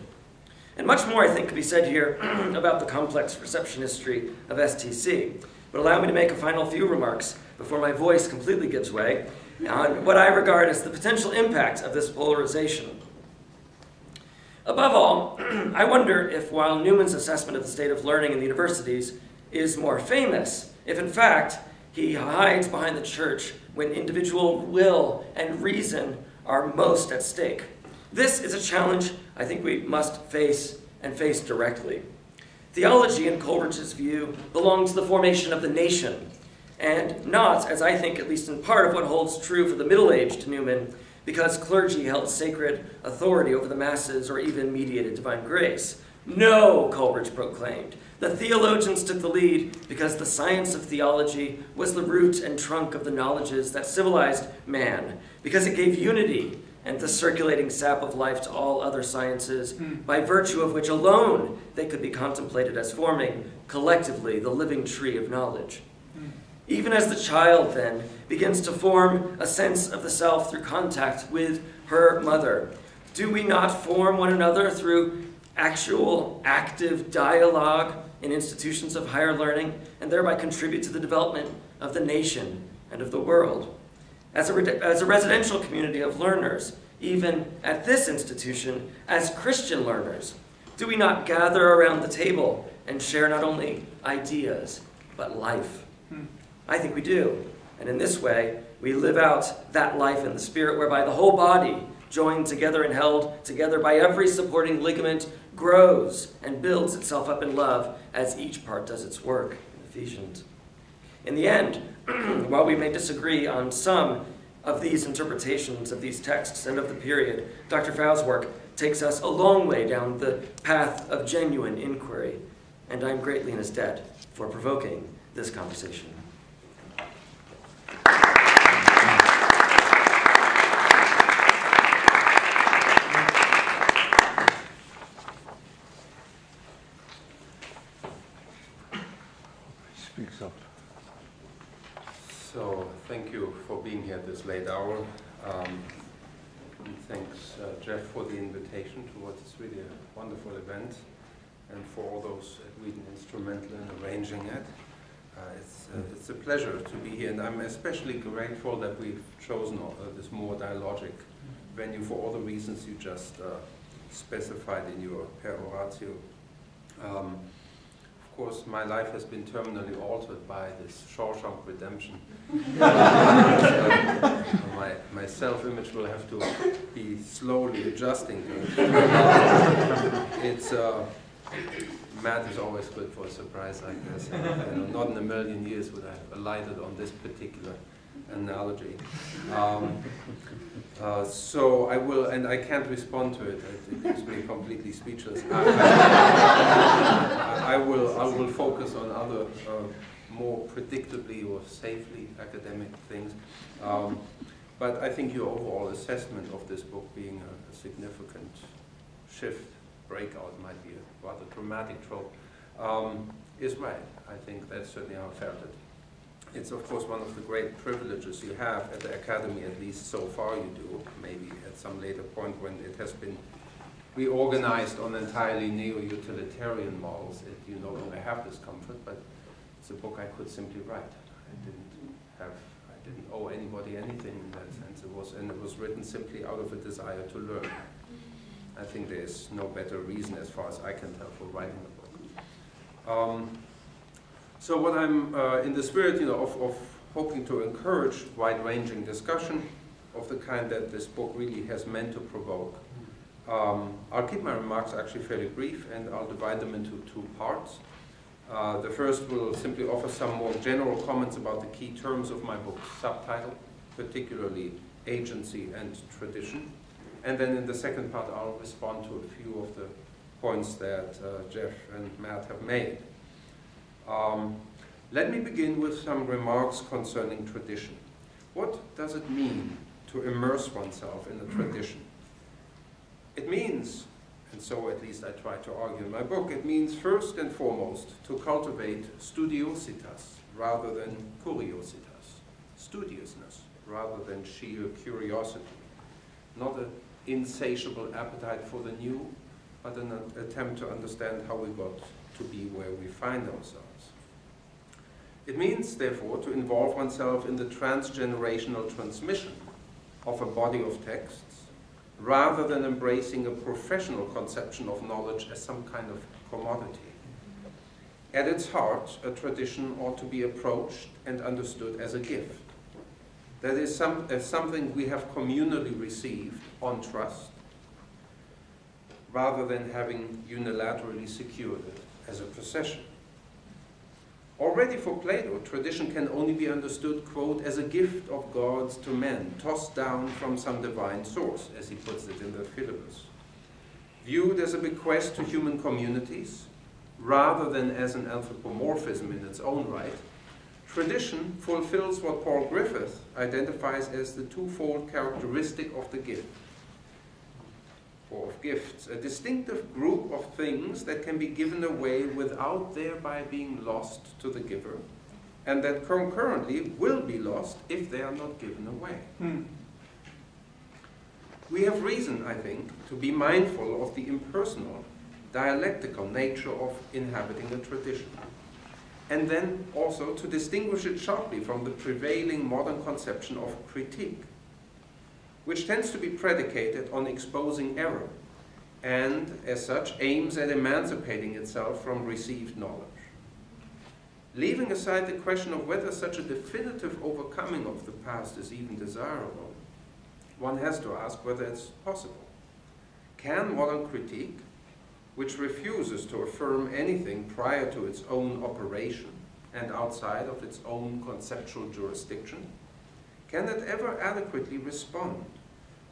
And much more, I think, could be said here about the complex reception history of STC. But allow me to make a final few remarks before my voice completely gives way on what I regard as the potential impact of this polarization. Above all, I wonder if while Newman's assessment of the state of learning in the universities is more famous, if in fact he hides behind the church when individual will and reason are most at stake. This is a challenge I think we must face, and face directly. Theology, in Coleridge's view, belongs to the formation of the nation, and not, as I think, at least in part of what holds true for the middle-aged Newman, because clergy held sacred authority over the masses or even mediated divine grace. No, Coleridge proclaimed. The theologians took the lead because the science of theology was the root and trunk of the knowledges that civilized man, because it gave unity and the circulating sap of life to all other sciences, by virtue of which alone they could be contemplated as forming, collectively, the living tree of knowledge. Even as the child, then, begins to form a sense of the self through contact with her mother, do we not form one another through actual, active dialogue in institutions of higher learning and thereby contribute to the development of the nation and of the world. As a residential community of learners, even at this institution, as Christian learners, do we not gather around the table and share not only ideas, but life? I think we do. And in this way, we live out that life in the Spirit, whereby the whole body, joined together and held together by every supporting ligament, grows and builds itself up in love as each part does its work in Ephesians. In the end, while we may disagree on some of these interpretations of these texts and of the period, Dr. Pfau's work takes us a long way down the path of genuine inquiry, and I'm greatly in his debt for provoking this conversation. Speaks up. So, thank you for being here at this late hour. And thanks, Jeff, for the invitation to what is really a wonderful event, and for all those at Wheaton instrumental in arranging it. It's a pleasure to be here, and I'm especially grateful that we've chosen this more dialogic venue for all the reasons you just specified in your per oratio. Of course, my life has been terminally altered by this Shawshank Redemption. My self-image will have to be slowly adjusting to it. Matt is always good for a surprise like this. Not in a million years would I have alighted on this particular analogy. So I will, and I can't respond to it. It leaves me completely speechless. I will focus on other more predictably or safely academic things. But I think your overall assessment of this book being a significant shift, breakout might be a rather dramatic trope, is right. I think that's certainly how I felt it. It's of course one of the great privileges you have at the Academy, at least so far you do, maybe at some later point when it has been reorganized on entirely neo-utilitarian models, you no longer have this comfort, but it's a book I could simply write. I didn't owe anybody anything in that sense. It was written simply out of a desire to learn. I think there's no better reason, as far as I can tell, for writing a book. So what I'm, in the spirit of hoping to encourage wide-ranging discussion of the kind that this book really has meant to provoke, I'll keep my remarks actually fairly brief, and I'll divide them into two parts. The first will simply offer some more general comments about the key terms of my book's subtitle, particularly agency and tradition. And then in the second part, I'll respond to a few of the points that Jeff and Matt have made. Let me begin with some remarks concerning tradition. What does it mean to immerse oneself in a tradition? It means, and so at least I try to argue in my book, it means first and foremost to cultivate studiositas rather than curiositas, studiousness rather than sheer curiosity, not an insatiable appetite for the new, but an attempt to understand how we got to be where we find ourselves. It means, therefore, to involve oneself in the transgenerational transmission of a body of texts, rather than embracing a professional conception of knowledge as some kind of commodity. At its heart, a tradition ought to be approached and understood as a gift. That is, as something we have communally received on trust, rather than having unilaterally secured it as a possession. Already for Plato, tradition can only be understood, quote, as a gift of gods to men, tossed down from some divine source, as he puts it in the Philebus. Viewed as a bequest to human communities, rather than as an anthropomorphism in its own right, tradition fulfills what Paul Griffith identifies as the twofold characteristic of the gift, or of gifts, a distinctive group of things that can be given away without thereby being lost to the giver, and that concurrently will be lost if they are not given away. We have reason, I think, to be mindful of the impersonal dialectical nature of inhabiting a tradition. And then also to distinguish it sharply from the prevailing modern conception of critique, which tends to be predicated on exposing error, and as such aims at emancipating itself from received knowledge. Leaving aside the question of whether such a definitive overcoming of the past is even desirable, one has to ask whether it's possible. Can modern critique, which refuses to affirm anything prior to its own operation and outside of its own conceptual jurisdiction, can it ever adequately respond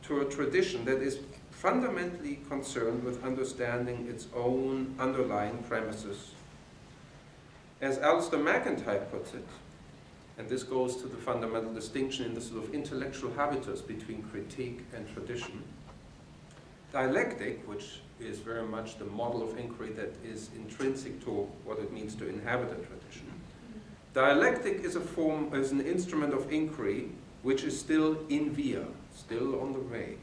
to a tradition that is fundamentally concerned with understanding its own underlying premises? As Alistair MacIntyre puts it, and this goes to the fundamental distinction in the sort of intellectual habitus between critique and tradition, dialectic, which is very much the model of inquiry that is intrinsic to what it means to inhabit a tradition. Dialectic is an instrument of inquiry which is still in via, still on the way.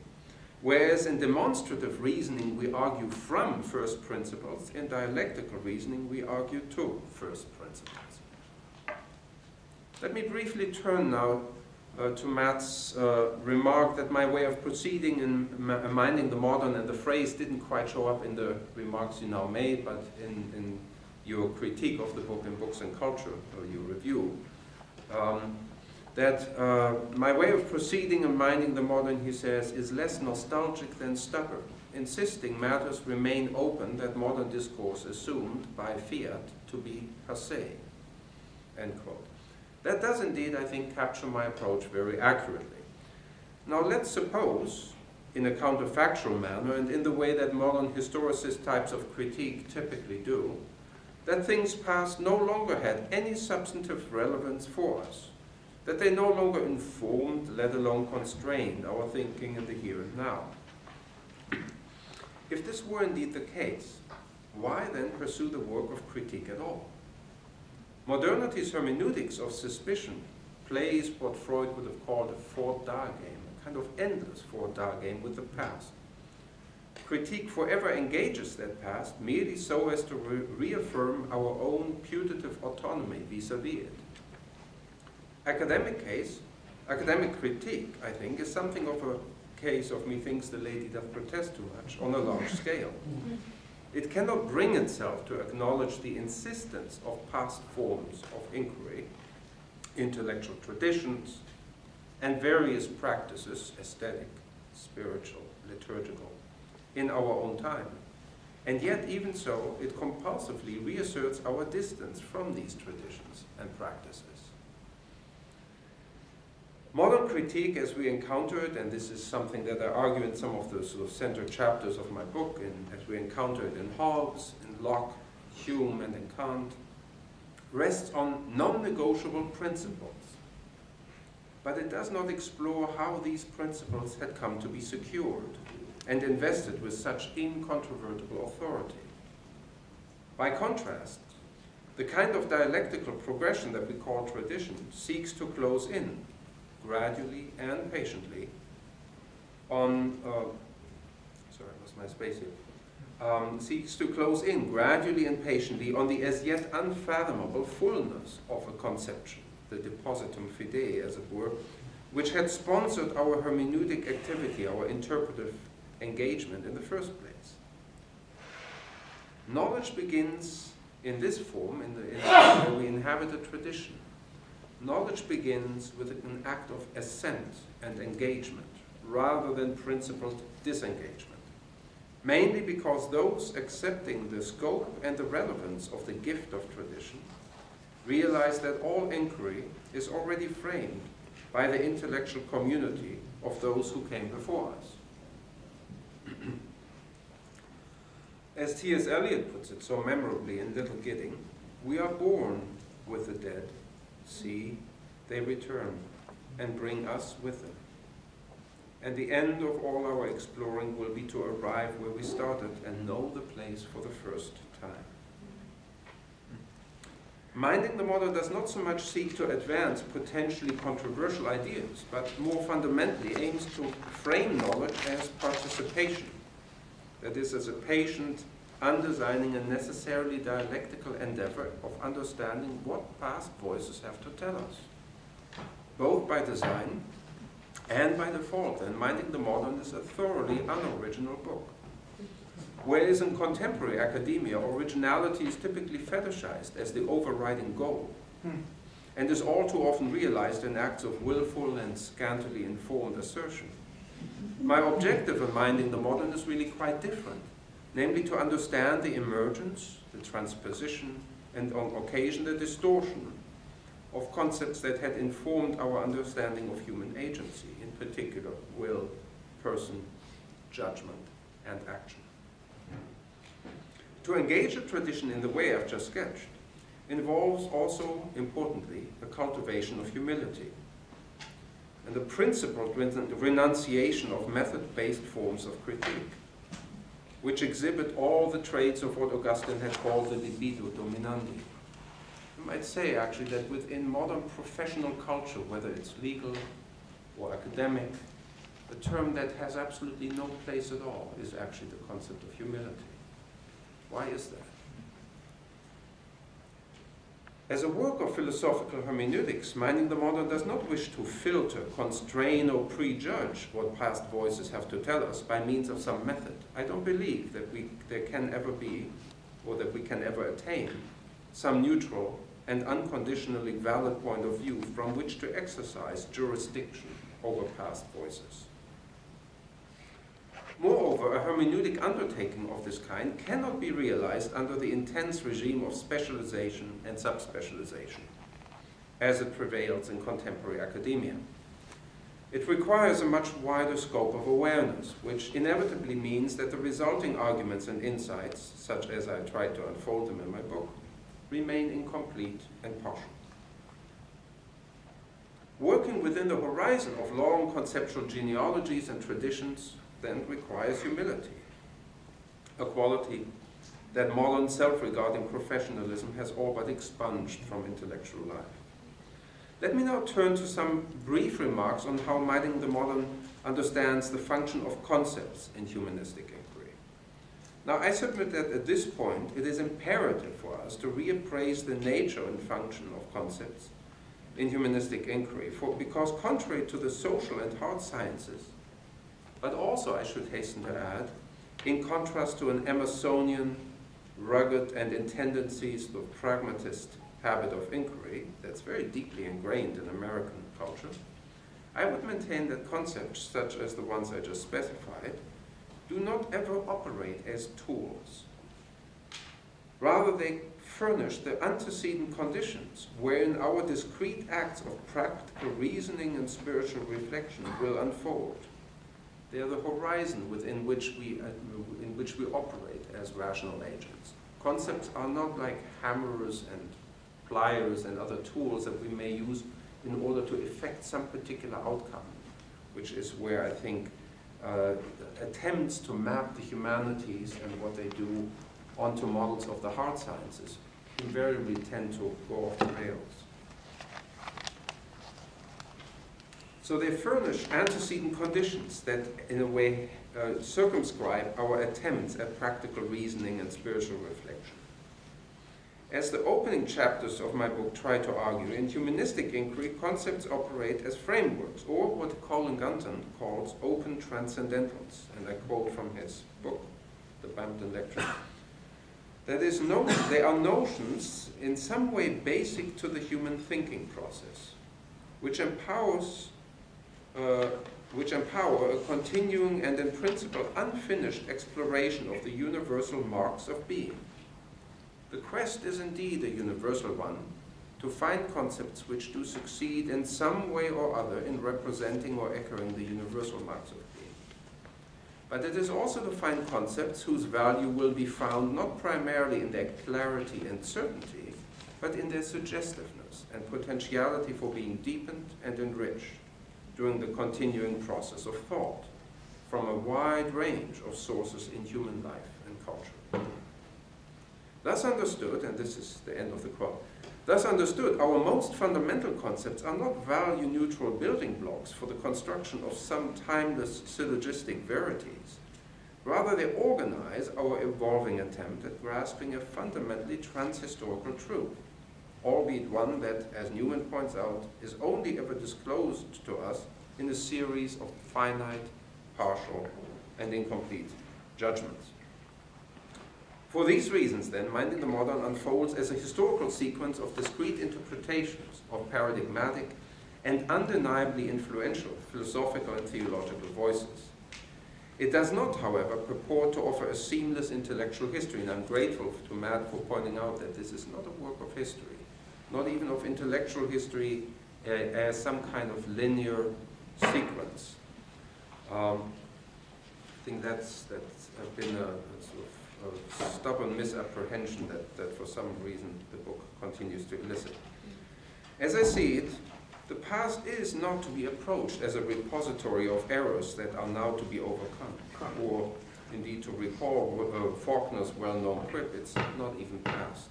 Whereas in demonstrative reasoning we argue from first principles, in dialectical reasoning we argue to first principles. Let me briefly turn now to Matt's remark that my way of proceeding in minding the modern, and the phrase didn't quite show up in the remarks you now made, but in your critique of the book in Books and Culture, or your review, that my way of proceeding and minding the modern, he says, is less nostalgic than stubborn, insisting matters remain open that modern discourse assumed by fiat to be passé, end quote. That does indeed, I think, capture my approach very accurately. Now let's suppose, in a counterfactual manner and in the way that modern historicist types of critique typically do, that things past no longer had any substantive relevance for us, that they no longer informed, let alone constrained, our thinking in the here and now. If this were indeed the case, why then pursue the work of critique at all? Modernity's hermeneutics of suspicion plays what Freud would have called a fort-da game, a kind of endless fort-da game with the past. Critique forever engages that past merely so as to reaffirm our own putative autonomy vis-à-vis it. Academic critique, I think, is something of a case of methinks the lady doth protest too much on a large scale. It cannot bring itself to acknowledge the insistence of past forms of inquiry, intellectual traditions, and various practices, aesthetic, spiritual, liturgical, in our own time. And yet, even so, it compulsively reasserts our distance from these traditions and practices. Modern critique, as we encounter it, and this is something that I argue in some of the sort of center chapters of my book, and as we encounter it in Hobbes, in Locke, Hume, and in Kant, rests on non-negotiable principles. But it does not explore how these principles had come to be secured and invested with such incontrovertible authority. By contrast, the kind of dialectical progression that we call tradition seeks to close in, gradually and patiently, on, sorry, I lost my space here, seeks to close in gradually and patiently on the as yet unfathomable fullness of a conception, the depositum fidei, as it were, which had sponsored our hermeneutic activity, our interpretive engagement in the first place. Knowledge begins in this form, where we inhabit a tradition. Knowledge begins with an act of assent and engagement, rather than principled disengagement, mainly because those accepting the scope and the relevance of the gift of tradition realize that all inquiry is already framed by the intellectual community of those who came before us. As T.S. Eliot puts it so memorably in Little Gidding, we are born with the dead. See, they return and bring us with them. And the end of all our exploring will be to arrive where we started and know the place for the first time. Minding the modern does not so much seek to advance potentially controversial ideas, but more fundamentally aims to frame knowledge as participation. That is, as a patient undesigning a necessarily dialectical endeavor of understanding what past voices have to tell us, both by design and by default, and Minding the Modern is a thoroughly unoriginal book. Whereas in contemporary academia, originality is typically fetishized as the overriding goal, and is all too often realized in acts of willful and scantily informed assertion. My objective in Minding the Modern is really quite different, namely to understand the emergence, the transposition, and on occasion the distortion of concepts that had informed our understanding of human agency, in particular will, person, judgment, and action. To engage a tradition in the way I've just sketched involves also, importantly, the cultivation of humility and the principled renunciation of method-based forms of critique, which exhibit all the traits of what Augustine had called the libido dominandi. You might say, actually, that within modern professional culture, whether it's legal or academic, the term that has absolutely no place at all is actually the concept of humility. Why is that? As a work of philosophical hermeneutics, Minding the Modern does not wish to filter, constrain, or prejudge what past voices have to tell us by means of some method. I don't believe that there can ever be, or that we can ever attain, some neutral and unconditionally valid point of view from which to exercise jurisdiction over past voices. Moreover, a hermeneutic undertaking of this kind cannot be realized under the intense regime of specialization and subspecialization, as it prevails in contemporary academia. It requires a much wider scope of awareness, which inevitably means that the resulting arguments and insights, such as I tried to unfold them in my book, remain incomplete and partial. Working within the horizon of long conceptual genealogies and traditions then requires humility, a quality that modern self-regarding professionalism has all but expunged from intellectual life. Let me now turn to some brief remarks on how Minding the Modern understands the function of concepts in humanistic inquiry. Now, I submit that at this point it is imperative for us to reappraise the nature and function of concepts in humanistic inquiry, because contrary to the social and hard sciences, but also, I should hasten to add, in contrast to an Emersonian, rugged, and in tendencies to pragmatist habit of inquiry that's very deeply ingrained in American culture, I would maintain that concepts such as the ones I just specified do not ever operate as tools. Rather, they furnish the antecedent conditions wherein our discrete acts of practical reasoning and spiritual reflection will unfold. They are the horizon within which we operate as rational agents. Concepts are not like hammers and pliers and other tools that we may use in order to effect some particular outcome, which is where I think attempts to map the humanities and what they do onto models of the hard sciences invariably tend to go off the rails. So they furnish antecedent conditions that, in a way, circumscribe our attempts at practical reasoning and spiritual reflection. As the opening chapters of my book try to argue, in humanistic inquiry, concepts operate as frameworks, or what Colin Gunton calls open transcendentals, and I quote from his book, The Bampton Lecture. That is, they are notions in some way basic to the human thinking process, which empower a continuing and in principle unfinished exploration of the universal marks of being. The quest is indeed a universal one, to find concepts which do succeed in some way or other in representing or echoing the universal marks of being. But it is also to find concepts whose value will be found not primarily in their clarity and certainty, but in their suggestiveness and potentiality for being deepened and enriched during the continuing process of thought from a wide range of sources in human life and culture. Thus understood, and this is the end of the quote, thus understood, our most fundamental concepts are not value-neutral building blocks for the construction of some timeless syllogistic verities. Rather, they organize our evolving attempt at grasping a fundamentally transhistorical truth, albeit one that, as Newman points out, is only ever disclosed to us in a series of finite, partial, and incomplete judgments. For these reasons, then, Minding the Modern unfolds as a historical sequence of discrete interpretations of paradigmatic and undeniably influential philosophical and theological voices. It does not, however, purport to offer a seamless intellectual history, and I'm grateful to Matt for pointing out that this is not a work of history, not even of intellectual history as some kind of linear sequence. I think that's been a sort of a stubborn misapprehension that for some reason the book continues to elicit. As I see it, the past is not to be approached as a repository of errors that are now to be overcome, or indeed, to recall Faulkner's well-known quip, it's not even past.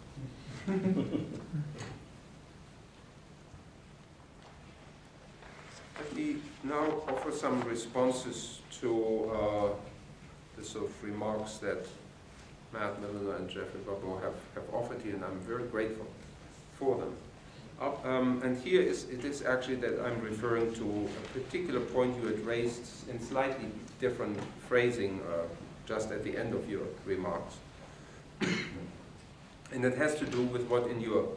Let me now offer some responses to the sort of remarks that Matt, Milliner, and Jeffrey Barbeau have offered here, and I'm very grateful for them. And here it is actually that I'm referring to a particular point you had raised in slightly different phrasing just at the end of your remarks. And it has to do with what in your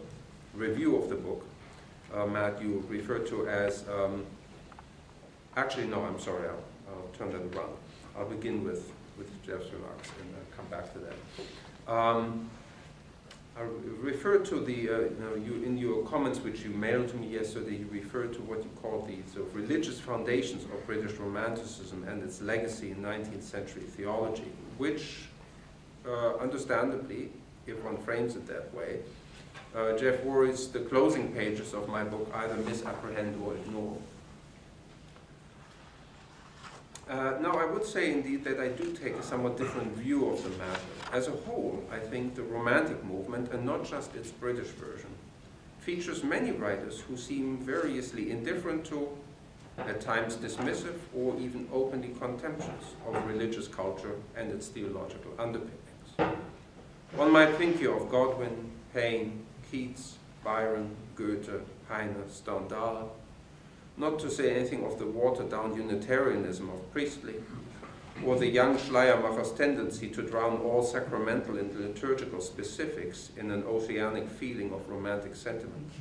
review of the book, Matt, you referred to as, actually no, I'm sorry, I'll turn that around. I'll begin with Jeff's remarks and come back to that. I referred to the, in your comments which you mailed to me yesterday, you referred to what you called the sort of religious foundations of British Romanticism and its legacy in 19th century theology, which, understandably, if one frames it that way, Jeff worries the closing pages of my book either misapprehend or ignore. Now, I would say indeed that I do take a somewhat different view of the matter. As a whole, I think the Romantic movement, and not just its British version, features many writers who seem variously indifferent to, at times dismissive, or even openly contemptuous of religious culture and its theological underpinnings. One might think here of Baldwin, Paine, Keats, Byron, Goethe, Heine, Stendhal, not to say anything of the watered-down Unitarianism of Priestley, or the young Schleiermacher's tendency to drown all sacramental and liturgical specifics in an oceanic feeling of romantic sentiment.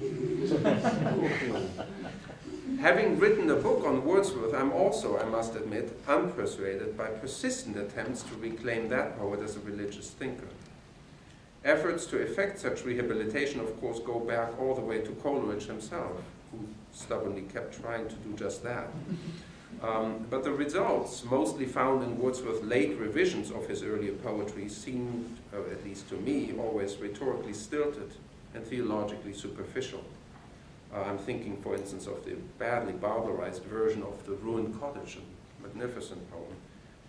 Having written a book on Wordsworth, I'm also, I must admit, unpersuaded by persistent attempts to reclaim that poet as a religious thinker. Efforts to effect such rehabilitation, of course, go back all the way to Coleridge himself, who stubbornly kept trying to do just that. But the results, mostly found in Wordsworth's late revisions of his earlier poetry, seemed, at least to me, always rhetorically stilted and theologically superficial. I'm thinking, for instance, of the badly barbarized version of The Ruined Cottage, a magnificent poem,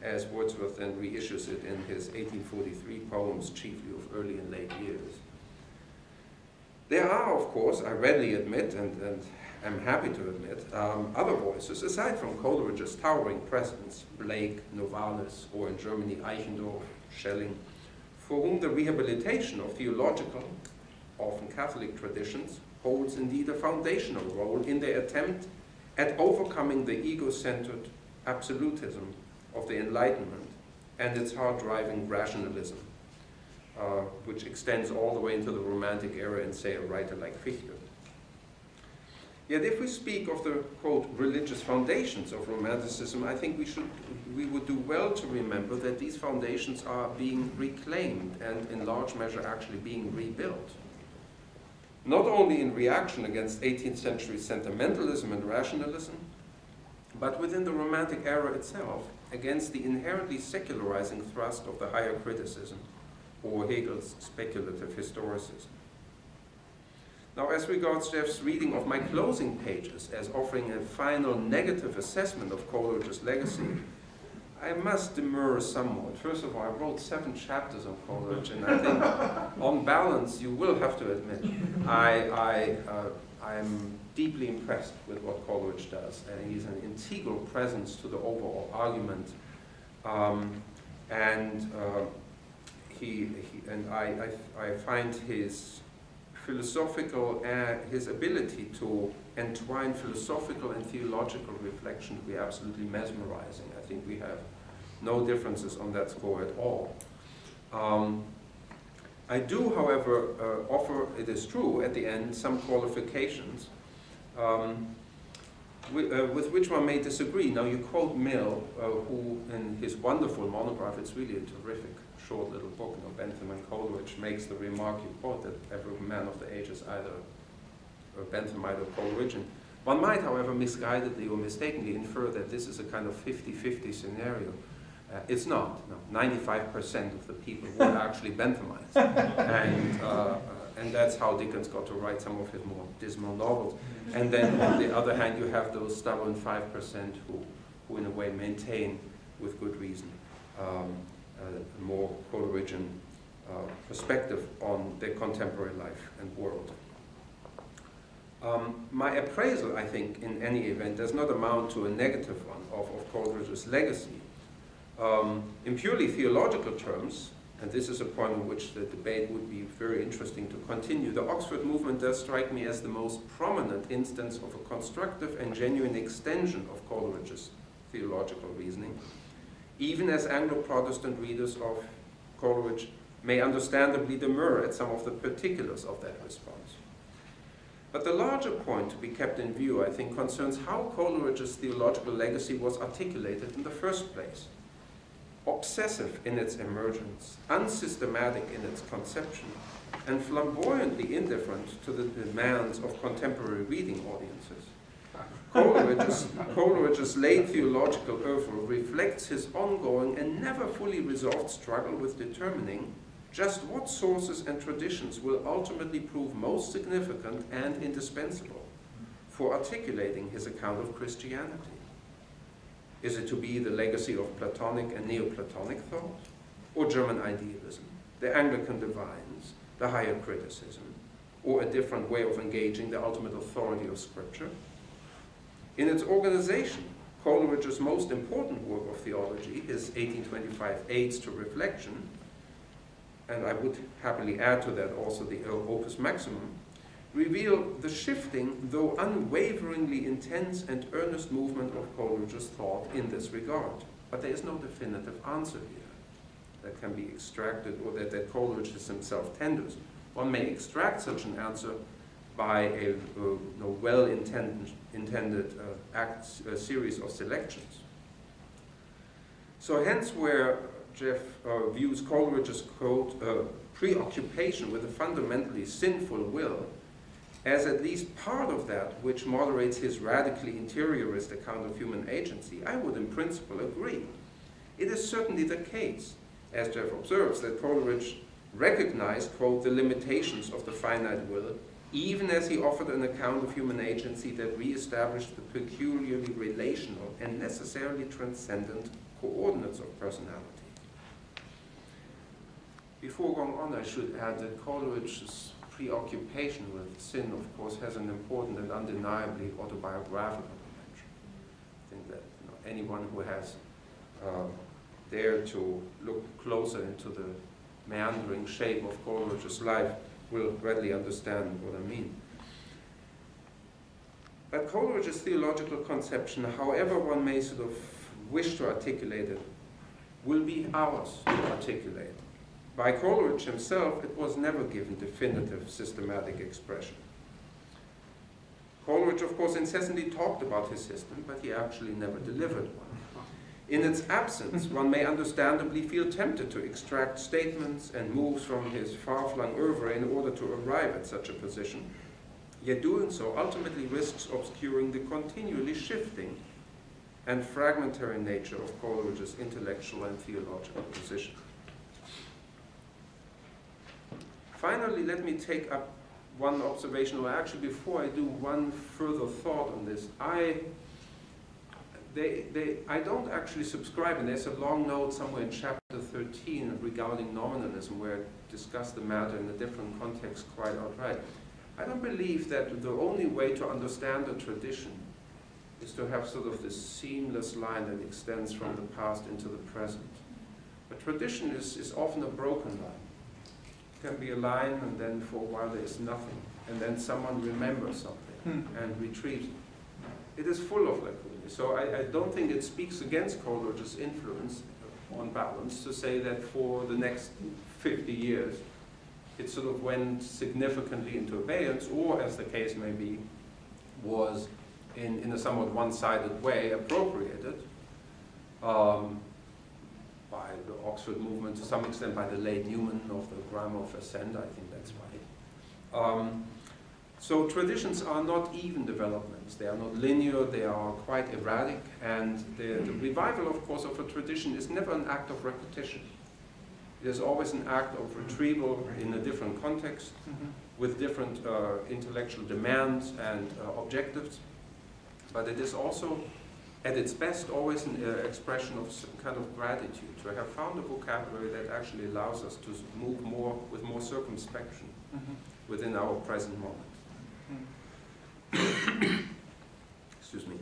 as Wordsworth then reissues it in his 1843 poems, chiefly of early and late years. There are, of course, I readily admit, and I'm happy to admit, other voices, aside from Coleridge's towering presence, Blake, Novalis, or in Germany, Eichendorff, Schelling, for whom the rehabilitation of theological, often Catholic traditions, holds indeed a foundational role in their attempt at overcoming the ego-centered absolutism of the Enlightenment and its hard-driving rationalism, which extends all the way into the Romantic era in, say, a writer like Fichte. Yet if we speak of the, quote, religious foundations of Romanticism, I think we would do well to remember that these foundations are being reclaimed and in large measure actually being rebuilt. Not only in reaction against 18th century sentimentalism and rationalism, but within the Romantic era itself, against the inherently secularizing thrust of the higher criticism, or Hegel's speculative historicism. Now, as regards Jeff's reading of my closing pages as offering a final negative assessment of Coleridge's legacy, I must demur somewhat. First of all, I wrote 7 chapters on Coleridge, and I think, on balance, you will have to admit, I am deeply impressed with what Coleridge does. He's an integral presence to the overall argument. And I find his philosophical, his ability to entwine philosophical and theological reflection to be absolutely mesmerizing. I think we have no differences on that score at all. I do, however, offer, it is true, at the end, some qualifications with which one may disagree. Now, you quote Mill, who in his wonderful monograph, it's really a terrific short little book, Bentham and Coleridge, makes the remark you quote that every man of the age is either Benthamite or Coleridgean. One might, however, misguidedly or mistakenly infer that this is a kind of 50-50 scenario. It's not. No, 95% of the people were actually Benthamites. And that's how Dickens got to write some of his more dismal novels. And then, on the other hand, you have those stubborn 5% who in a way maintain, with good reason, a more Coleridgean perspective on their contemporary life and world. My appraisal, I think, in any event, does not amount to a negative one of Coleridge's legacy. In purely theological terms, and this is a point on which the debate would be very interesting to continue, the Oxford movement does strike me as the most prominent instance of a constructive and genuine extension of Coleridge's theological reasoning, even as Anglo-Protestant readers of Coleridge may understandably demur at some of the particulars of that response. But the larger point to be kept in view, I think, concerns how Coleridge's theological legacy was articulated in the first place. Obsessive in its emergence, unsystematic in its conception, and flamboyantly indifferent to the demands of contemporary reading audiences. Coleridge's late theological oeuvre reflects his ongoing and never fully resolved struggle with determining just what sources and traditions will ultimately prove most significant and indispensable for articulating his account of Christianity. Is it to be the legacy of Platonic and Neoplatonic thought, or German idealism, the Anglican divines, the higher criticism, or a different way of engaging the ultimate authority of Scripture? In its organization, Coleridge's most important work of theology, his 1825 Aids to Reflection, and I would happily add to that also the Opus Maximum, reveal the shifting, though unwaveringly intense and earnest movement of Coleridge's thought in this regard. But there is no definitive answer here that can be extracted, or that Coleridge himself tenders. One may extract such an answer by a well-intended series of selections. So hence where Jeff views Coleridge's, quote, preoccupation with a fundamentally sinful will as at least part of that which moderates his radically interiorist account of human agency, I would in principle agree. It is certainly the case, as Jeff observes, that Coleridge recognized, quote, the limitations of the finite will, even as he offered an account of human agency that re-established the peculiarly relational and necessarily transcendent coordinates of personality. Before going on, I should add that Coleridge's preoccupation with sin, of course, has an important and undeniably autobiographical dimension. I think that anyone who has dared to look closer into the meandering shape of Coleridge's life will readily understand what I mean. But Coleridge's theological conception, however one may sort of wish to articulate it, will be ours to articulate. By Coleridge himself, it was never given definitive systematic expression. Coleridge, of course, incessantly talked about his system, but he actually never delivered one. In its absence, one may understandably feel tempted to extract statements and moves from his far-flung oeuvre in order to arrive at such a position, yet doing so ultimately risks obscuring the continually shifting and fragmentary nature of Coleridge's intellectual and theological position. Finally, let me take up one observation, or actually before I do, one further thought on this. I don't actually subscribe, and there's a long note somewhere in chapter 13 regarding nominalism where I discuss the matter in a different context quite outright. I don't believe that the only way to understand a tradition is to have sort of this seamless line that extends from the past into the present. A tradition is often a broken line. It can be a line, and then for a while there is nothing, and then someone remembers something and retrieves it. It is full of lacunae. So I don't think it speaks against Coleridge's influence on balance to say that for the next 50 years it sort of went significantly into abeyance, or, as the case may be, was in a somewhat one-sided way appropriated by the Oxford movement, to some extent by the late Newman of the Grammar of Assent. I think that's right. So traditions are not even developments. They are not linear, they are quite erratic, and the revival, of course, of a tradition is never an act of repetition. It is always an act of retrieval in a different context, with different intellectual demands and objectives, but it is also, at its best, always an expression of some kind of gratitude, to have found a vocabulary that actually allows us to move more with more circumspection within our present moment. Excuse me.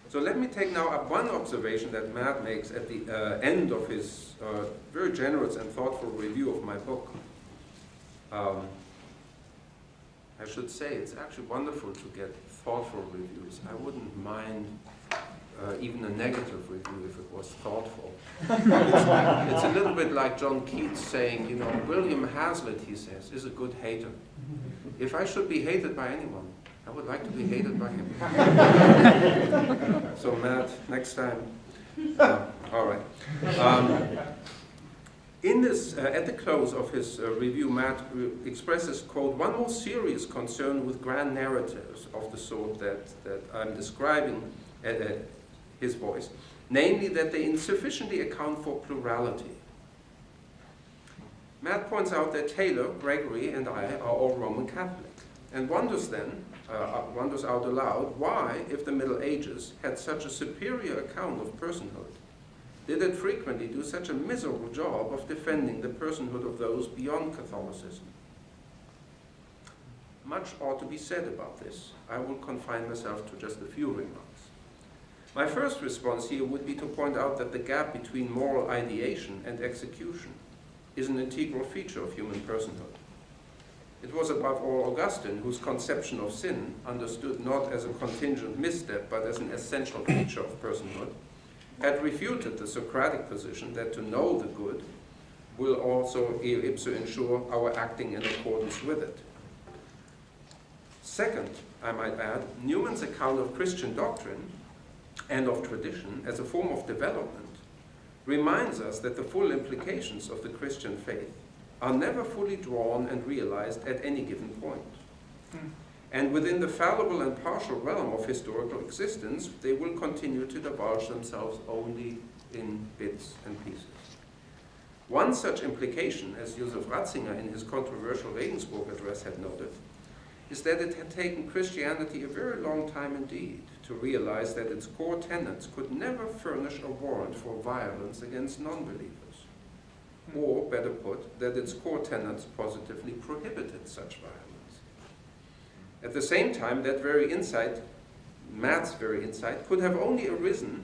So let me take now up one observation that Matt makes at the end of his very generous and thoughtful review of my book. I should say it's actually wonderful to get thoughtful reviews. I wouldn't mind even a negative review if it was thoughtful. It's a little bit like John Keats saying, you know, William Hazlitt, he says, is a good hater. If I should be hated by anyone, I would like to be hated by him. So Matt, next time. All right. In this, at the close of his review, Matt expresses, quote, one more serious concern with grand narratives of the sort that I'm describing his voice, namely that they insufficiently account for plurality. Matt points out that Taylor, Gregory, and I are all Roman Catholic, and wonders then, wonders out aloud, why, if the Middle Ages had such a superior account of personhood, did it frequently do such a miserable job of defending the personhood of those beyond Catholicism? Much ought to be said about this. I will confine myself to just a few remarks. My first response here would be to point out that the gap between moral ideation and execution is an integral feature of human personhood. It was above all Augustine whose conception of sin, understood not as a contingent misstep but as an essential feature of personhood, had refuted the Socratic position that to know the good will also ipso ensure our acting in accordance with it. Second, I might add, Newman's account of Christian doctrine and of tradition as a form of development reminds us that the full implications of the Christian faith are never fully drawn and realized at any given point. And within the fallible and partial realm of historical existence, they will continue to divulge themselves only in bits and pieces. One such implication, as Joseph Ratzinger in his controversial Regensburg address had noted, is that it had taken Christianity a very long time indeed to realize that its core tenets could never furnish a warrant for violence against non-believers. Or, better put, that its core tenets positively prohibited such violence. At the same time, that very insight, Matt's very insight, could have only arisen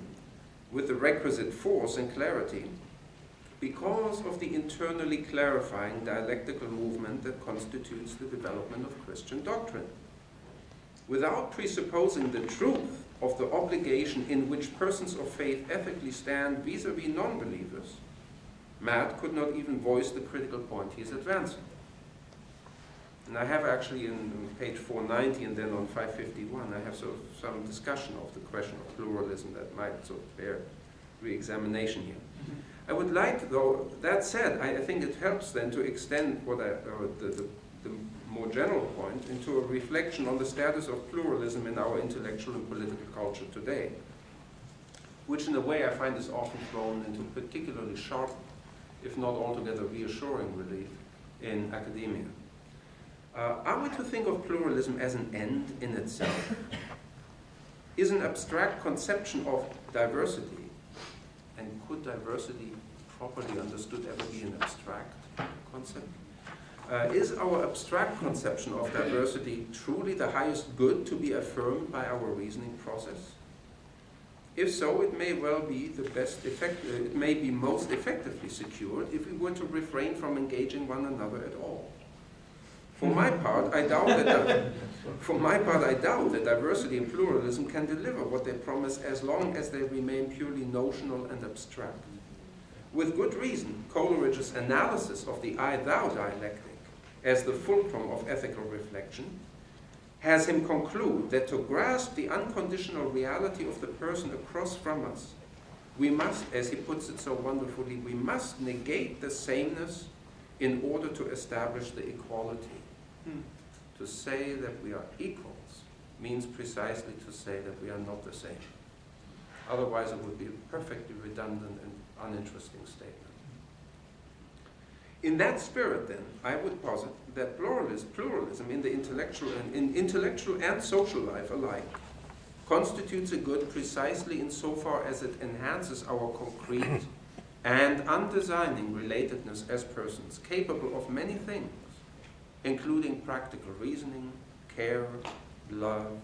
with the requisite force and clarity because of the internally clarifying dialectical movement that constitutes the development of Christian doctrine. Without presupposing the truth of the obligation in which persons of faith ethically stand vis-à-vis non-believers, Matt could not even voice the critical point he is advancing. And I have actually in page 490 and then on 551, I have sort of some discussion of the question of pluralism that might sort of bear re-examination here. I would like, though, that said, I think it helps then to extend what the more general point into a reflection on the status of pluralism in our intellectual and political culture today, which in a way I find is often thrown into particularly sharp, if not altogether reassuring relief in academia. Are we to think of pluralism as an end in itself? Is an abstract conception of diversity, and could diversity properly understood ever be an abstract concept? Is our abstract conception of diversity truly the highest good to be affirmed by our reasoning process? If so, it may well be it may be most effectively secured if we were to refrain from engaging one another at all. For my part, I doubt that diversity and pluralism can deliver what they promise as long as they remain purely notional and abstract. With good reason, Coleridge's analysis of the I-thou dialectic as the fulcrum of ethical reflection has him conclude that to grasp the unconditional reality of the person across from us, we must, as he puts it so wonderfully, we must negate the sameness in order to establish the equality. To say that we are equals means precisely to say that we are not the same. Otherwise, it would be a perfectly redundant and uninteresting statement. In that spirit, then, I would posit that pluralism in the intellectual and social life alike constitutes a good precisely insofar as it enhances our concrete and undesigning relatedness as persons, capable of many things, including practical reasoning, care, love,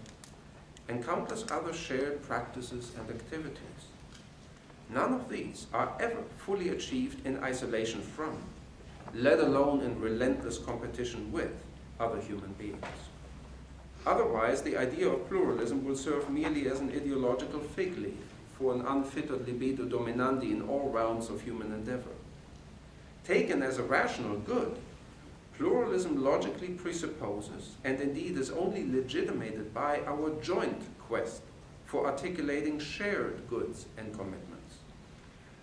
and countless other shared practices and activities. None of these are ever fully achieved in isolation from, let alone in relentless competition with, other human beings. Otherwise, the idea of pluralism will serve merely as an ideological fig leaf for an unfettered libido dominandi in all realms of human endeavor. Taken as a rational good, pluralism logically presupposes, and indeed is only legitimated by, our joint quest for articulating shared goods and commitments.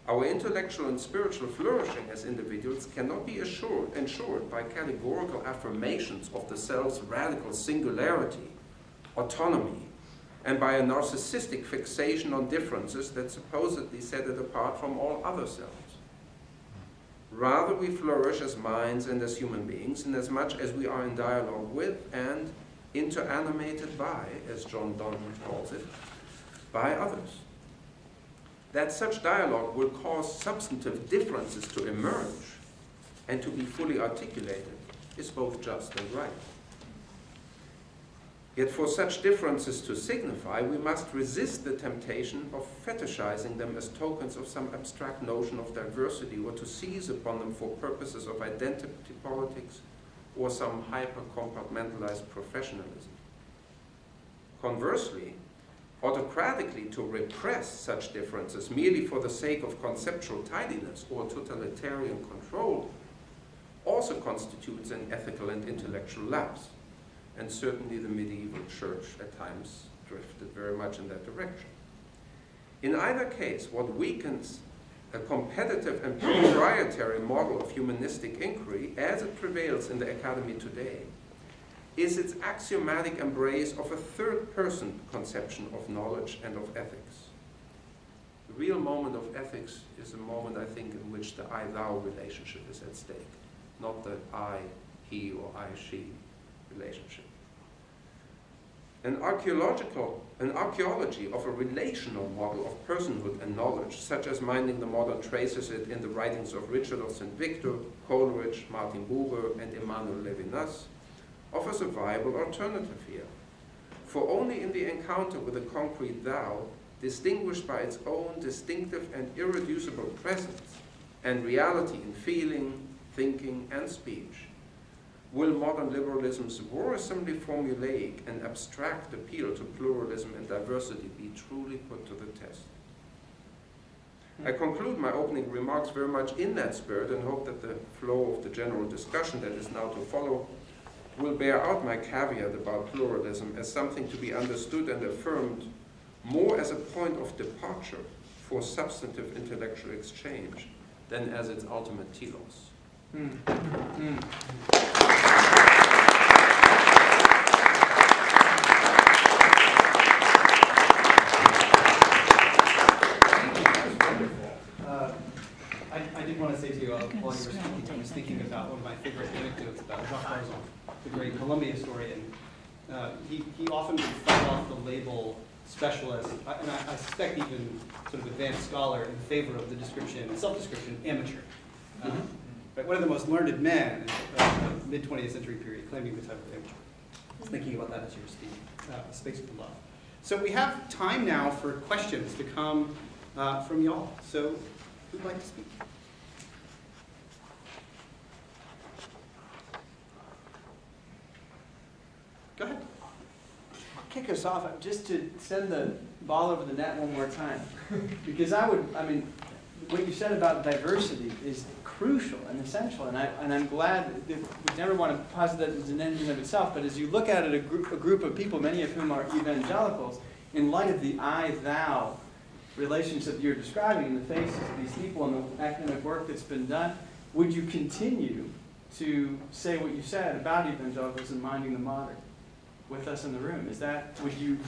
Our intellectual and spiritual flourishing as individuals cannot be ensured by categorical affirmations of the self's radical singularity, autonomy, and by a narcissistic fixation on differences that supposedly set it apart from all other selves. Rather, we flourish as minds and as human beings, inasmuch as we are in dialogue with and interanimated by, as John Donne calls it, by others. That such dialogue will cause substantive differences to emerge and to be fully articulated is both just and right. Yet for such differences to signify, we must resist the temptation of fetishizing them as tokens of some abstract notion of diversity, or to seize upon them for purposes of identity politics or some hyper-compartmentalized professionalism. Conversely, autocratically to repress such differences merely for the sake of conceptual tidiness or totalitarian control also constitutes an ethical and intellectual lapse. And certainly the medieval church at times drifted very much in that direction. In either case, what weakens a competitive and proprietary model of humanistic inquiry as it prevails in the academy today is its axiomatic embrace of a third-person conception of knowledge and of ethics. The real moment of ethics is a moment, I think, in which the I-thou relationship is at stake, not the I-he or I-she relationship. An archaeology of a relational model of personhood and knowledge, such as Minding the Modern traces it in the writings of Richard of St. Victor, Coleridge, Martin Buber, and Emmanuel Levinas, offers a viable alternative here. For only in the encounter with the concrete thou, distinguished by its own distinctive and irreducible presence and reality in feeling, thinking, and speech, will modern liberalism's worrisomely formulaic and abstract appeal to pluralism and diversity be truly put to the test. I conclude my opening remarks very much in that spirit and hope that the flow of the general discussion that is now to follow will bear out my caveat about pluralism as something to be understood and affirmed more as a point of departure for substantive intellectual exchange than as its ultimate telos. I did want to say to you, while you were speaking, I was thinking about one of my favorite anecdotes about Jacques Barzon, the great Columbia historian. He often would fight off the label specialist, and I suspect even sort of advanced scholar, in favor of the description, self-description, amateur. But one of the most learned men of the mid-20th century period, claiming the title of amateur. I was thinking about that as you were speaking, Space of Love. So we have time now for questions to come from y'all. So who'd like to speak? Go ahead. I'll kick us off just to send the ball over the net one more time. Because I mean, what you said about diversity is crucial and essential, and I'm glad that we never want to posit that as an end in of itself, but as you look at it, a group of people, many of whom are evangelicals, in light of the I-thou relationship you're describing in the faces of these people and the academic work that's been done, would you continue to say what you said about evangelicals and minding the modern with us in the room? Is that, would you?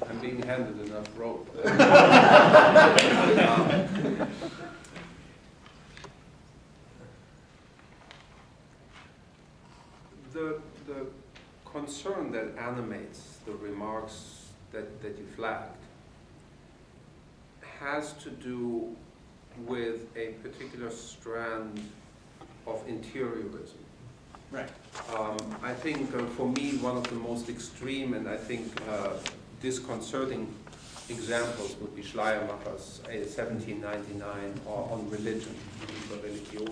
I'm being handed enough rope. The concern that animates the remarks that you flagged has to do with a particular strand of interiorism. Right. I think for me one of the most extreme and I think disconcerting examples would be Schleiermacher's 1799 on religion, Religion,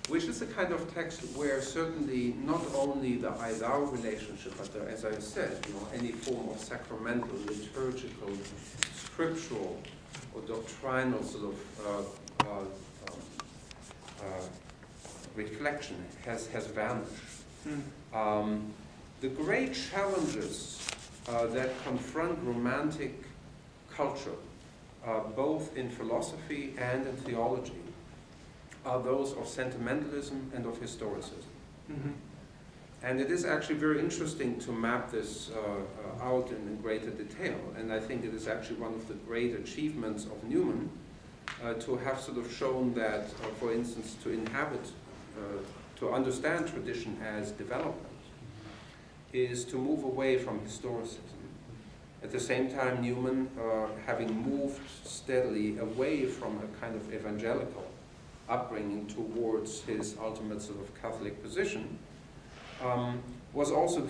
which is a kind of text where certainly not only the I-thou relationship, but as I said, any form of sacramental, liturgical, scriptural, or doctrinal sort of reflection has vanished. The great challenges that confront romantic culture, both in philosophy and in theology, are those of sentimentalism and of historicism. And it is actually very interesting to map this out in greater detail, and I think it is actually one of the great achievements of Newman to have sort of shown that, for instance, to understand tradition as development is to move away from historicism. At the same time, Newman, having moved steadily away from a kind of evangelical upbringing towards his ultimate sort of Catholic position, was also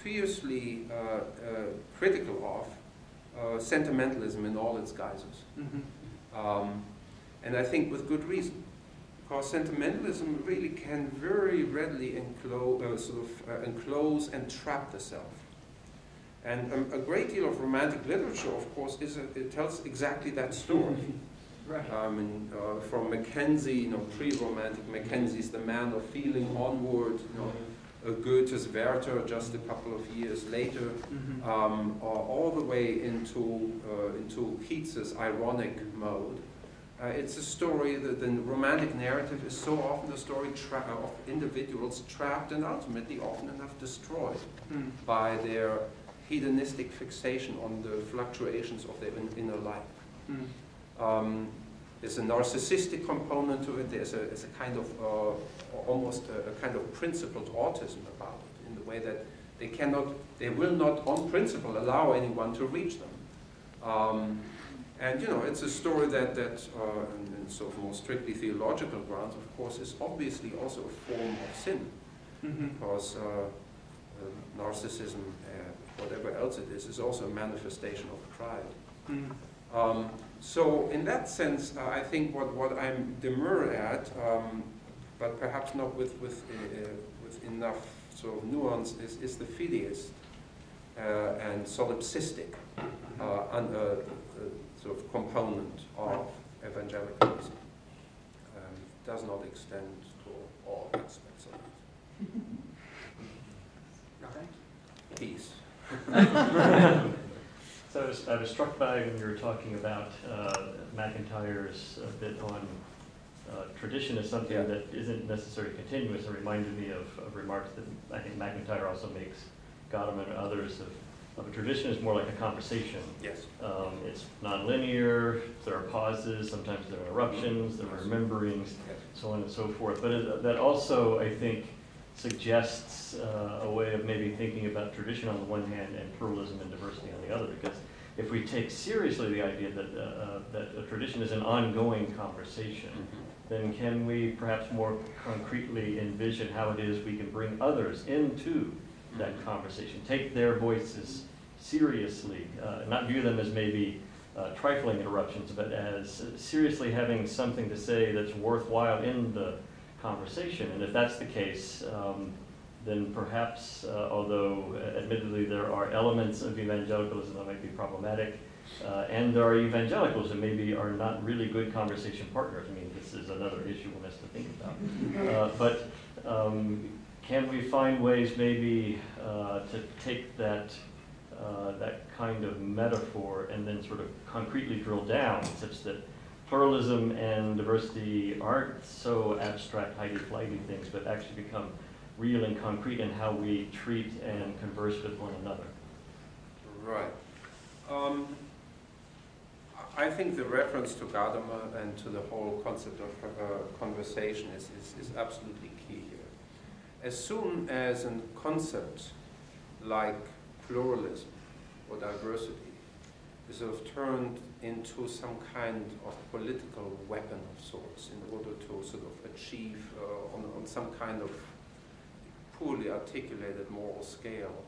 fiercely critical of sentimentalism in all its guises. And I think with good reason, because sentimentalism really can very readily enclose and trap the self. And a great deal of romantic literature, of course, it tells exactly that story. Right. From Mackenzie, pre-romantic Mackenzie's The Man of Feeling onward, Goethe's Werther just a couple of years later, all the way into Keats's ironic mode. It's a story that the romantic narrative is so often the story of individuals trapped and ultimately often enough destroyed by their hedonistic fixation on the fluctuations of their inner life. There's a narcissistic component to it. There's a kind of almost a kind of principled autism about it, in the way that they will not, on principle, allow anyone to reach them. And it's a story that in sort of more strictly theological grounds, of course, is obviously also a form of sin, because narcissism, whatever else it is also a manifestation of pride. So in that sense, I think what I'm demure at, but perhaps not with enough sort of nuance, is the fideist and solipsistic sort of component of evangelicalism. Does not extend to all aspects of it. Peace. So I was struck by when you were talking about McIntyre's bit on tradition as something that isn't necessarily continuous. It reminded me of remarks that I think McIntyre also makes, Gottman and others, of a tradition is more like a conversation. Yes. It's nonlinear, there are pauses, sometimes there are interruptions, there are rememberings, so on and so forth. But that also, I think, suggests a way of maybe thinking about tradition on the one hand and pluralism and diversity on the other. Because if we take seriously the idea that a tradition is an ongoing conversation, then can we perhaps more concretely envision how it is we can bring others into that conversation, take their voices seriously, not view them as maybe trifling interruptions, but as seriously having something to say that's worthwhile in the conversation. And if that's the case, then perhaps, although admittedly there are elements of evangelicalism that might be problematic, and there are evangelicals that maybe are not really good conversation partners. I mean, this is another issue one has to think about. But can we find ways maybe to take that kind of metaphor and then sort of concretely drill down, such that pluralism and diversity aren't so abstract, hidey-flighty things, but actually become real and concrete in how we treat and converse with one another? Right. I think the reference to Gadamer and to the whole concept of conversation is absolutely key here. As soon as a concept like pluralism or diversity is sort of turned into some kind of political weapon of sorts in order to sort of achieve on some kind of poorly articulated moral scale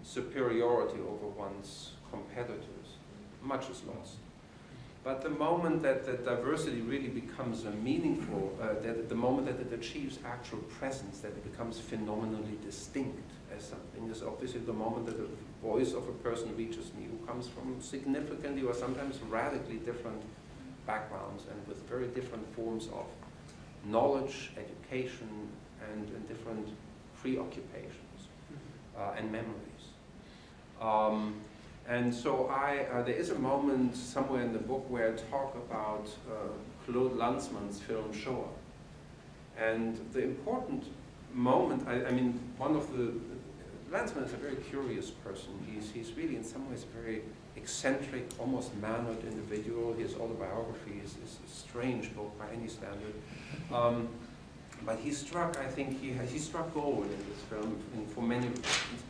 superiority over one's competitors, much is lost. But the moment that the diversity really becomes a meaningful, the moment that it achieves actual presence, that it becomes phenomenally distinct as something, is obviously the moment that the voice of a person reaches me who comes from significantly or sometimes radically different backgrounds and with very different forms of knowledge, education, and different preoccupations and memories. And so there is a moment somewhere in the book where I talk about Claude Lanzmann's film Shoah. And the important moment, I mean, Lanzmann is a very curious person. He's really in some ways a very eccentric, almost mannered individual. His autobiography is a strange book by any standard. But he struck, I think, he struck gold in this film for many reasons.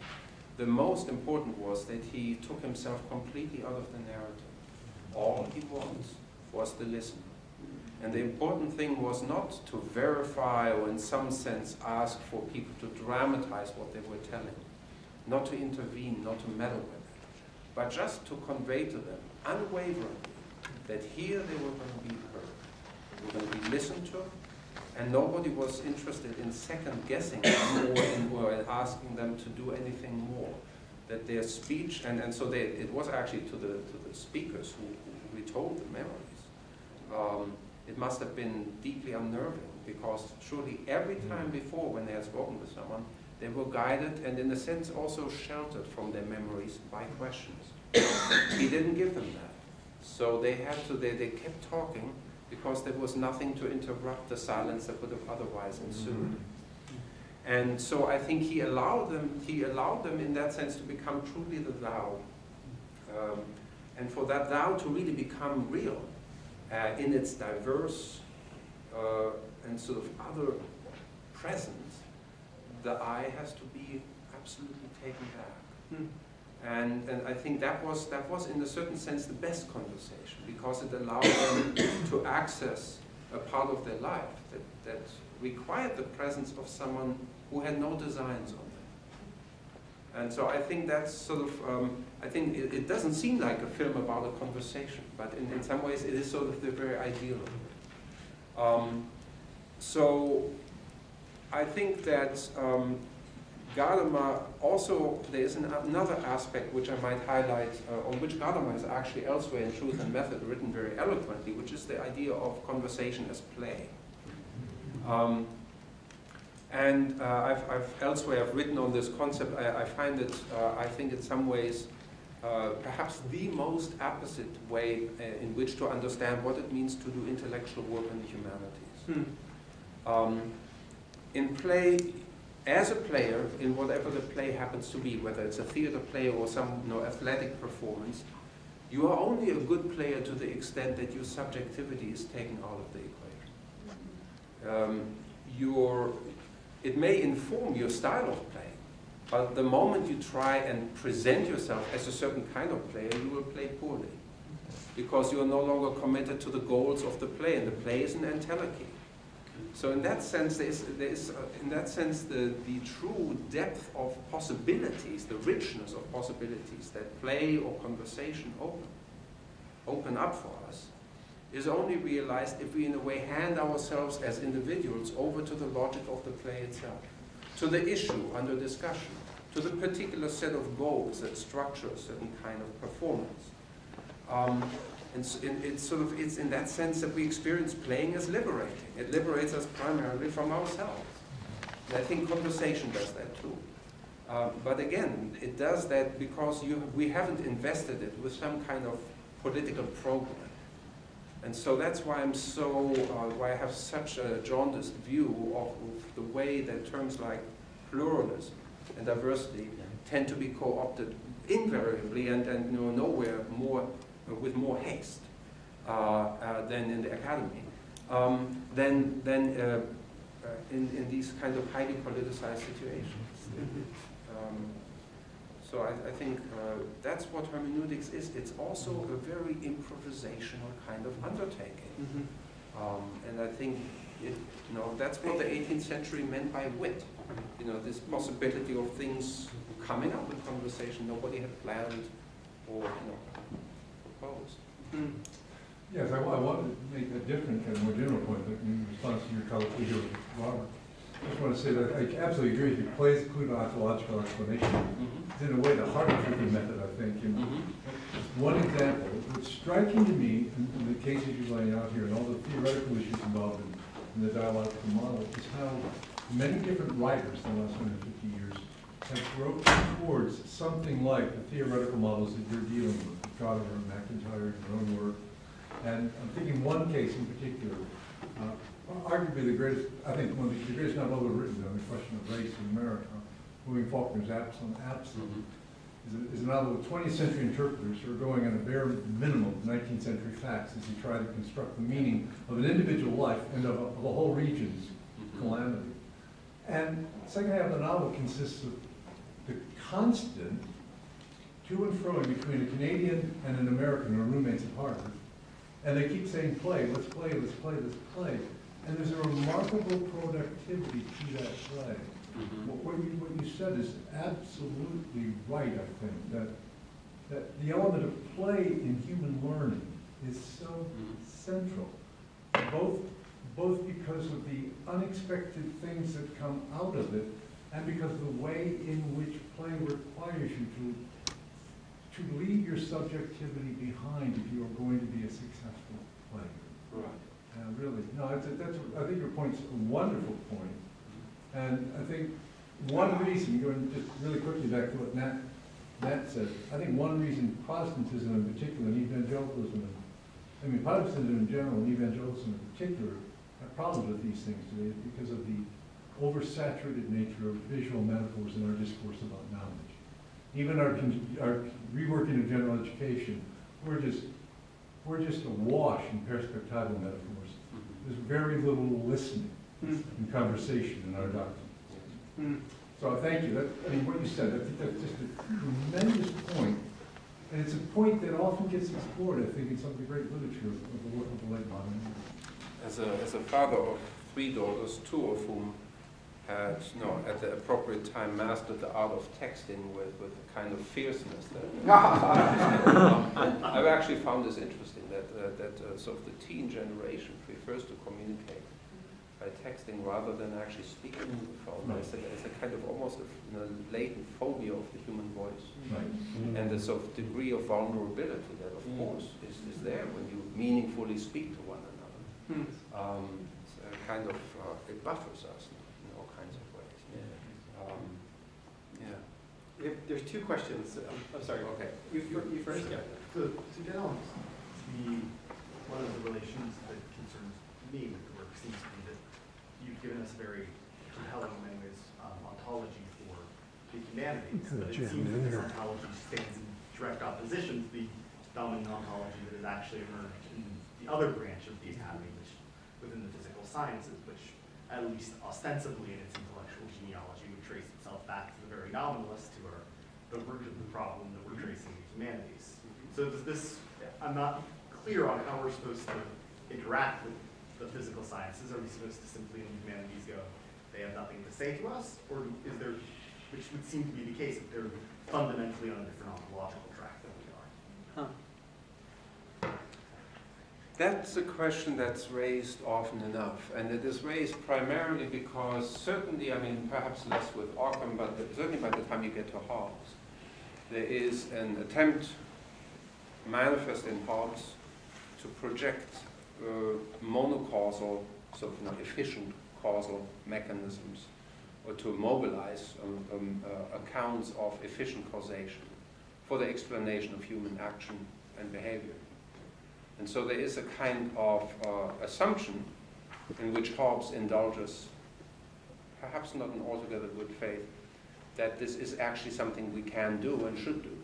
The most important was that he took himself completely out of the narrative. All he was the listener. And the important thing was not to verify or in some sense ask for people to dramatize what they were telling, not to intervene, not to meddle with it, but just to convey to them unwaveringly that here they were going to be heard, they were going to be listened to, and nobody was interested in second-guessing them or in asking them to do anything more. That their speech, and so it was actually to the speakers who retold the memories. It must have been deeply unnerving, because surely every time before when they had spoken with someone, they were guided and in a sense also sheltered from their memories by questions. He didn't give them that. So they kept talking, because there was nothing to interrupt the silence that would have otherwise ensued. And so I think he allowed them in that sense to become truly the thou. And for that thou to really become real in its diverse and sort of other presence, the I has to be absolutely taken back. And I think that was in a certain sense the best conversation, because it allowed them to access a part of their life that required the presence of someone who had no designs on them. And so I think that's sort of, I think it doesn't seem like a film about a conversation, but in some ways it is sort of the very ideal of it. So I think that Gadamer also, there is another aspect which I might highlight, on which Gadamer is actually elsewhere in Truth and Method written very eloquently, which is the idea of conversation as play. Elsewhere I've written on this concept. I find it, I think in some ways, perhaps the most apposite way in which to understand what it means to do intellectual work in the humanities. In play, as a player, in whatever the play happens to be, whether it's a theater play or some athletic performance, you are only a good player to the extent that your subjectivity is taken out of the equation. It may inform your style of play, but the moment you try and present yourself as a certain kind of player, you will play poorly, because you are no longer committed to the goals of the play, and the play is an entelechy. So in that sense, there is in that sense the true depth of possibilities, the richness of possibilities that play or conversation open up for us, is only realized if we in a way hand ourselves as individuals over to the logic of the play itself, to the issue under discussion, to the particular set of goals that structure a certain kind of performance. It's in that sense that we experience playing as liberating. It liberates us primarily from ourselves. And I think conversation does that too. But again, it does that because we haven't invested it with some kind of political program. And so that's why why I have such a jaundiced view of the way that terms like pluralism and diversity tend to be co-opted invariably and nowhere more with more haste than in the academy, in these kind of highly politicized situations. So I think that's what hermeneutics is. It's also a very improvisational kind of undertaking. And I think that's what the 18th century meant by wit. This possibility of things coming up in conversation nobody had planned or proposed. Yes, I want to make a different and more general point, but in response to your colleague here, Robert. I just want to say that I absolutely agree with you. Plays include ontological explanation. It's in a way the heart of the method, I think. And one example, what's striking to me in the cases you're laying out here and all the theoretical issues involved in the dialogical model is how many different writers in the last 150 years have groped towards something like the theoretical models that you're dealing with, Trotter and McIntyre, your own work. And I'm thinking one case in particular, arguably the greatest, I think one of the greatest novel ever written on the question of race in America, William Faulkner's Absalom, is a novel of 20th century interpreters who are going on a bare minimum of 19th century facts as they try to construct the meaning of an individual life and of a whole region's calamity. And the second half of the novel consists of the constant to and fro between a Canadian and an American who are roommates at Harvard. And they keep saying, play, let's play, let's play, let's play. And there's a remarkable productivity to that play. What you said is absolutely right, I think, that the element of play in human learning is so central, both because of the unexpected things that come out of it, and because of the way in which play requires you to leave your subjectivity behind if you are going to be a successful player. Right. Really, no, I think your point's a wonderful point. And I think one reason, going just really quickly back to what Matt said, I think one reason Protestantism in particular and evangelicalism, Protestantism in general and evangelicalism in particular have problems with these things today is because of the oversaturated nature of visual metaphors in our discourse about knowledge. Even our reworking of general education, we're just awash in perspectival metaphors. There's very little listening and conversation in our doctrine. So thank you. What you said, I think that's just a tremendous point. And it's a point that often gets explored, I think, in some of the great literature of the late modern era. As a father of 3 daughters, 2 of whom had, at the appropriate time, mastered the art of texting with a kind of fierceness that I've actually found this interesting, that sort of the teen generation prefers to communicate by texting rather than actually speaking on the phone. Right. It's a kind of almost a latent phobia of the human voice. Right. And the sort of degree of vulnerability that, of course, is there when you meaningfully speak to one another. It's a kind of, it buffers us in all kinds of ways. There's 2 questions. I'm sorry. Okay. You first? Yeah. So to get on, one of the relations that concerns me with the work seems to be that you've given us a very compelling, in many ways, ontology for the humanities. But it seems that this ontology stands in direct opposition to the dominant ontology that has actually emerged in the other branch of the academy, which within the physical sciences, which at least ostensibly in its intellectual genealogy would trace itself back to the very nominalists who are the root of the problem that we're tracing in the humanities. So does this, I'm not clear on how we're supposed to interact with the physical sciences? Are we supposed to simply, in the humanities, go, they have nothing to say to us? Or is there, which would seem to be the case, if they're fundamentally on a different ontological track than we are? Huh. That's a question that's raised often enough, and it is raised primarily because certainly, I mean, perhaps less with Ockham, but certainly by the time you get to Hobbes, there is an attempt manifest in Hobbes to project monocausal, sort of efficient causal mechanisms, or to mobilize accounts of efficient causation for the explanation of human action and behavior. And so there is a kind of assumption in which Hobbes indulges, perhaps not in altogether good faith, that this is actually something we can do and should do.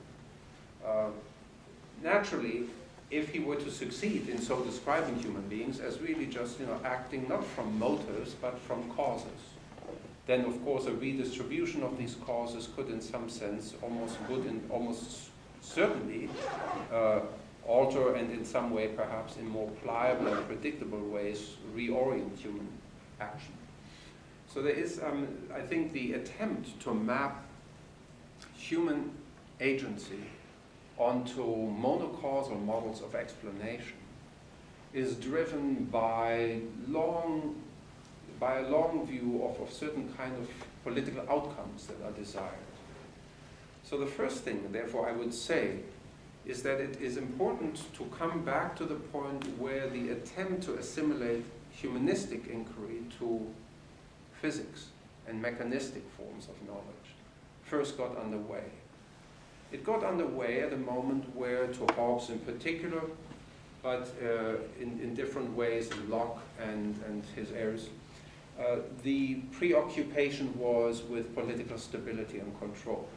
Naturally, if he were to succeed in so describing human beings as really just acting not from motives but from causes, then of course a redistribution of these causes could in some sense almost certainly alter and in some way perhaps in more pliable and predictable ways reorient human action. So there is, I think, the attempt to map human agency onto monocausal models of explanation is driven by a long view of certain kind of political outcomes that are desired. So the first thing, therefore, I would say is that it is important to come back to the point where the attempt to assimilate humanistic inquiry to physics and mechanistic forms of knowledge first got underway. It got underway at a moment where, to Hobbes in particular, but in different ways in Locke and his heirs, the preoccupation was with political stability and control.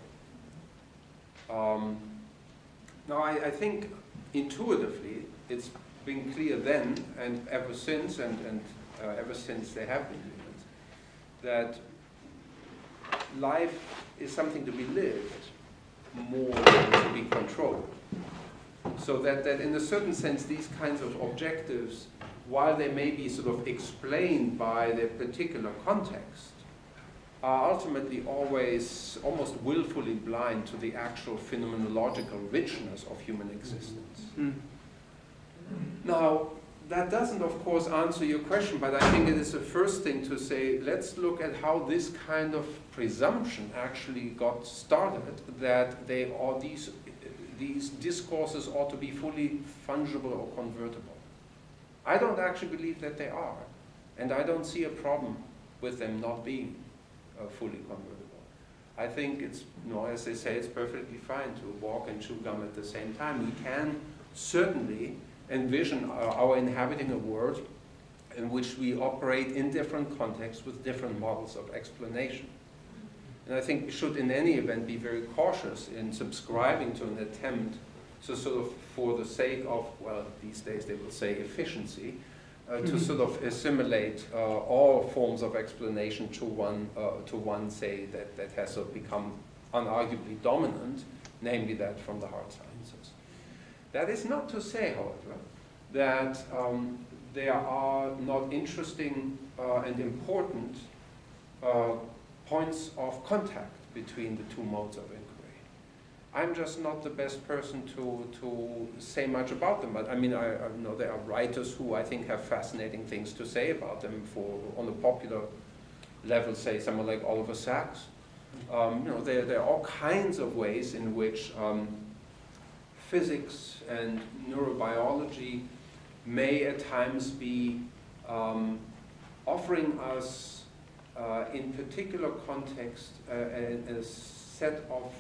Now, I think intuitively it's been clear then and ever since, ever since there have been movements, that life is something to be lived more than to be controlled. So that in a certain sense these kinds of objectives, while they may be sort of explained by their particular context, are ultimately always almost willfully blind to the actual phenomenological richness of human existence. Now, that doesn't, of course, answer your question, but I think it is the first thing to say, let's look at how this kind of presumption actually got started, that these discourses ought to be fully fungible or convertible. I don't actually believe that they are, and I don't see a problem with them not being fully convertible. I think it's, as they say, it's perfectly fine to walk and chew gum at the same time. We can certainly envision our inhabiting a world in which we operate in different contexts with different models of explanation. And I think we should in any event be very cautious in subscribing to an attempt to sort of, for the sake of, well, these days they will say efficiency, to sort of assimilate all forms of explanation to one, say, that has sort of become unarguably dominant, namely that from the hard sciences. That is not to say, however, that there are not interesting and important points of contact between the two modes of inquiry. I'm just not the best person to say much about them, but I mean, I know there are writers who I think have fascinating things to say about them. On a popular level, say someone like Oliver Sacks. There are all kinds of ways in which physics and neurobiology may at times be offering us, in particular context, a set of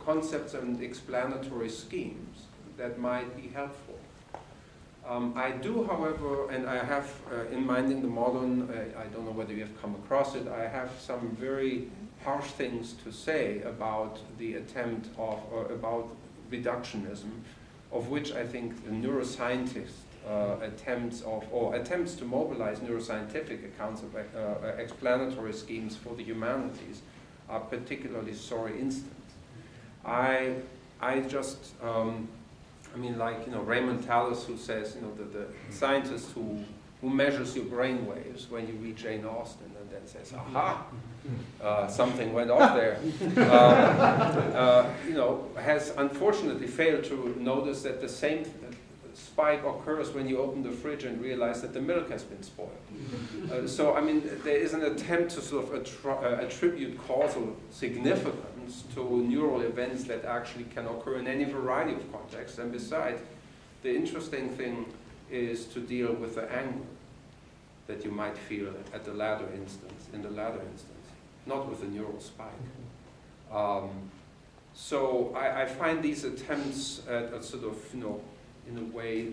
concepts and explanatory schemes that might be helpful. I do, however, and I have, in Minding the Modern, I don't know whether you have come across it, I have some very harsh things to say about the attempt of, about reductionism, of which I think the neuroscientist attempts to mobilize neuroscientific accounts of explanatory schemes for the humanities are particularly sorry instance. I mean, like, Raymond Tallis, who says, the scientists who who measures your brain waves when you read Jane Austen and then says, aha, something went off there, you know, has unfortunately failed to notice that the same spike occurs when you open the fridge and realize that the milk has been spoiled. So, I mean, there is an attempt to sort of attribute causal significance to neural events that actually can occur in any variety of contexts. And besides, the interesting thing is to deal with the anger that you might feel at the latter instance, not with the neural spike. So I find these attempts at sort of, you know, in a way,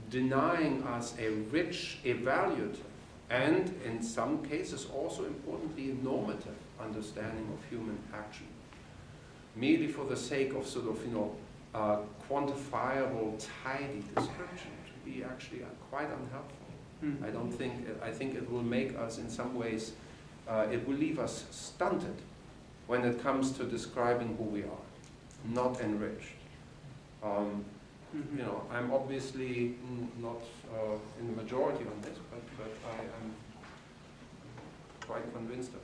denying us a rich evaluative and, in some cases, also importantly, normative understanding of human action, merely for the sake of sort of, you know, quantifiable, tidy description, to be actually quite unhelpful. I don't think, I think it will make us, in some ways, it will leave us stunted when it comes to describing who we are, not enriched. You know, I'm obviously not in the majority on this, but I am quite convinced of that.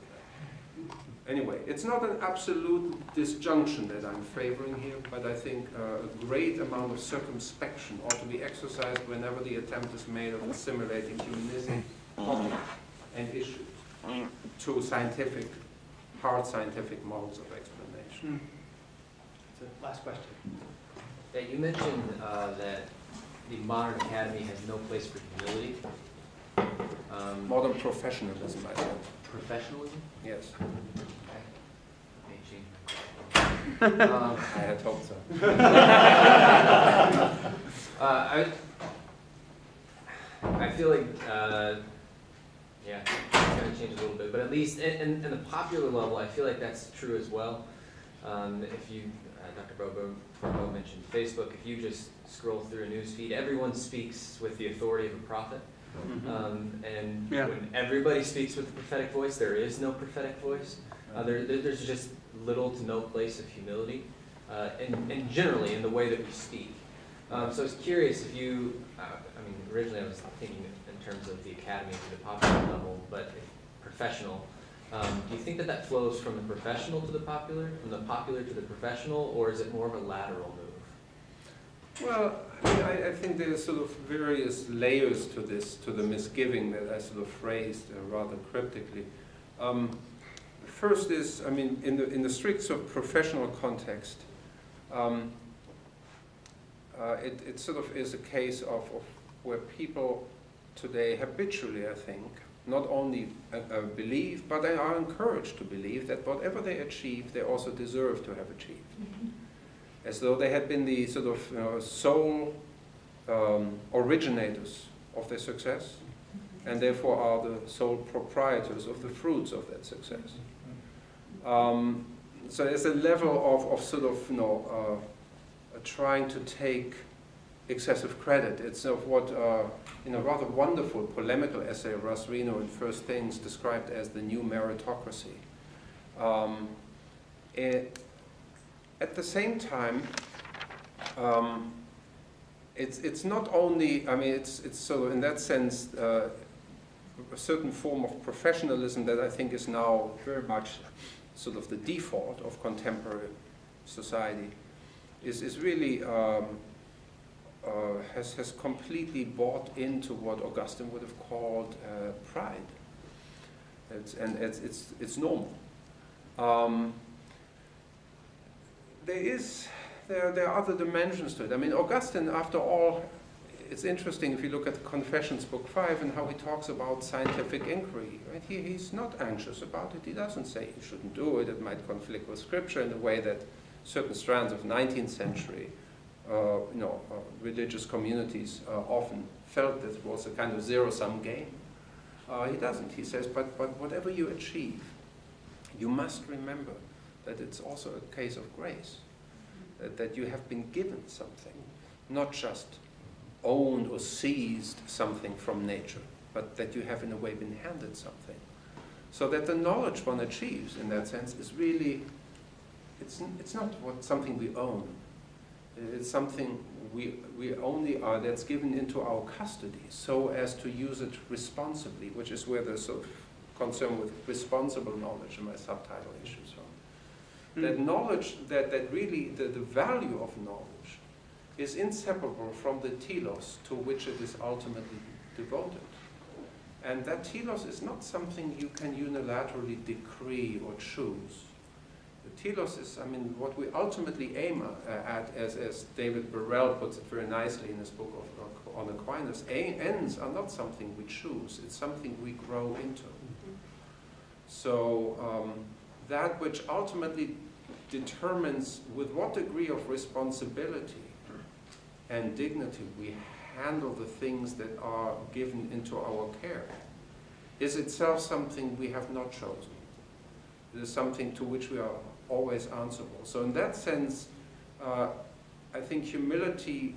Anyway, it's not an absolute disjunction that I'm favoring here, but I think a great amount of circumspection ought to be exercised whenever the attempt is made of assimilating humanistic topics and issues to scientific, hard scientific models of explanation. So, last question. Yeah, you mentioned that the modern academy has no place for humility. Modern professionalism, I think. Professionalism? Yes. Okay. I had hoped so. I feel like, yeah, it's going to change a little bit, but at least in the popular level, I feel like that's true as well. If you, Dr. Barbeau mentioned Facebook, if you just scroll through a news feed, everyone speaks with the authority of a prophet. And when everybody speaks with the prophetic voice, there is no prophetic voice. There's just little to no place of humility, and generally in the way that we speak. So I was curious if you, I mean, originally I was thinking in terms of the academy to the popular level, but professional. Do you think that that flows from the professional to the popular, from the popular to the professional, or is it more of a lateral move? Well, I mean, I think there's sort of various layers to this, to the misgiving that I sort of phrased rather cryptically. First is, I mean, in the strict sort of professional context, it sort of is a case of where people today habitually, I think, not only believe, but they are encouraged to believe that whatever they achieve, they also deserve to have achieved. As though they had been the sort of sole originators of their success, and therefore are the sole proprietors of the fruits of that success. So there's a level of sort of, trying to take excessive credit. It's of what, in a rather wonderful polemical essay, Russ Reno in First Things described as the new meritocracy. At the same time, it's not only, I mean, it's sort of in that sense a certain form of professionalism that I think is now very much sort of the default of contemporary society, is really has completely bought into what Augustine would have called pride. It's normal. There are other dimensions to it. I mean, Augustine, after all, it's interesting if you look at Confessions, Book 5, and how he talks about scientific inquiry. Right? He's not anxious about it. He doesn't say you shouldn't do it. It might conflict with Scripture in the way that certain strands of 19th century religious communities often felt that it was a kind of zero-sum game. He doesn't. He says, but whatever you achieve, you must remember that it's also a case of grace, that you have been given something, not just owned or seized something from nature, but that you have in a way been handed something. So that the knowledge one achieves in that sense is really, it's not something we own. It's something we only are, that's given into our custody so as to use it responsibly, which is where the sort of concern with responsible knowledge in my subtitle issues from. That knowledge, that really the value of knowledge is inseparable from the telos to which it is ultimately devoted. And that telos is not something you can unilaterally decree or choose. The telos is, I mean, what we ultimately aim at, as David Burrell puts it very nicely in his book on Aquinas, ends are not something we choose, it's something we grow into. So that which ultimately determines with what degree of responsibility and dignity we handle the things that are given into our care is itself something we have not chosen. It is something to which we are always answerable. So in that sense, I think humility,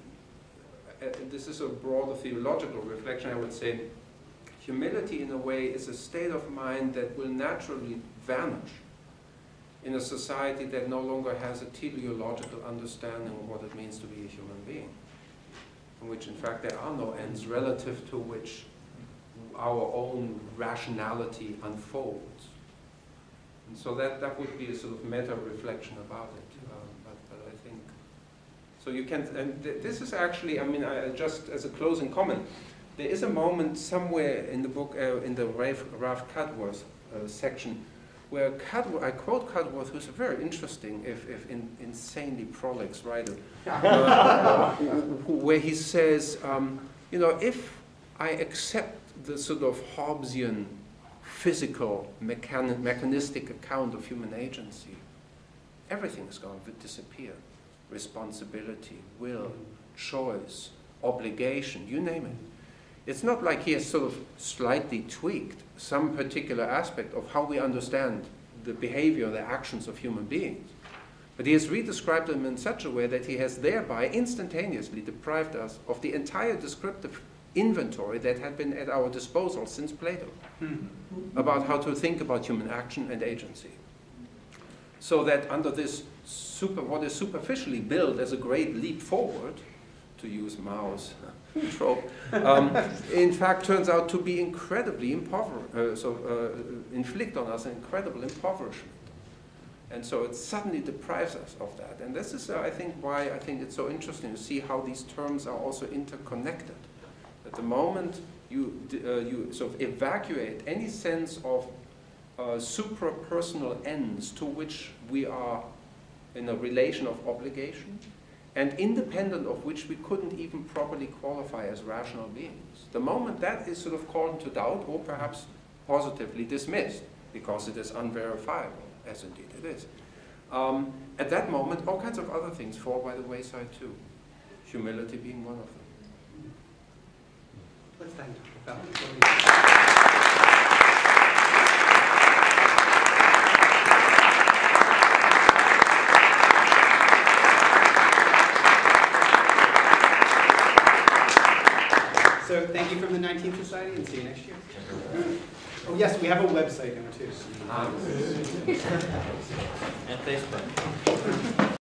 this is a broader theological reflection, I would say, humility in a way is a state of mind that will naturally vanish in a society that no longer has a teleological understanding of what it means to be a human being, in which in fact there are no ends relative to which our own rationality unfolds. And so that would be a sort of meta-reflection about it. But I think, so you can, and this is actually, I mean, just as a closing comment, there is a moment somewhere in the book, in the Ralph Cudworth section, where I quote Cudworth, who's a very interesting, if insanely prolix writer, where he says, you know, if I accept the sort of Hobbesian, physical, mechanistic account of human agency, everything is going to disappear. Responsibility, will, choice, obligation, you name it. It's not like he has sort of slightly tweaked some particular aspect of how we understand the behavior, the actions of human beings. But he has redescribed them in such a way that he has thereby instantaneously deprived us of the entire descriptive inventory that had been at our disposal since Plato about how to think about human action and agency. So that under this what is superficially billed as a great leap forward, to use Mao's trope, in fact turns out to be incredibly inflict on us an incredible impoverishment. And so it suddenly deprives us of that. And this is, I think, why I think it's so interesting to see how these terms are also interconnected. At the moment you sort of evacuate any sense of suprapersonal ends to which we are in a relation of obligation, and independent of which we couldn't even properly qualify as rational beings. The moment that is sort of called into doubt, or perhaps positively dismissed, because it is unverifiable, as indeed it is, at that moment all kinds of other things fall by the wayside too, humility being one of them. Let's thank Dr. Pfau. So thank you from the 19th Society, and see you next year. Oh yes, we have a website now too. And Facebook.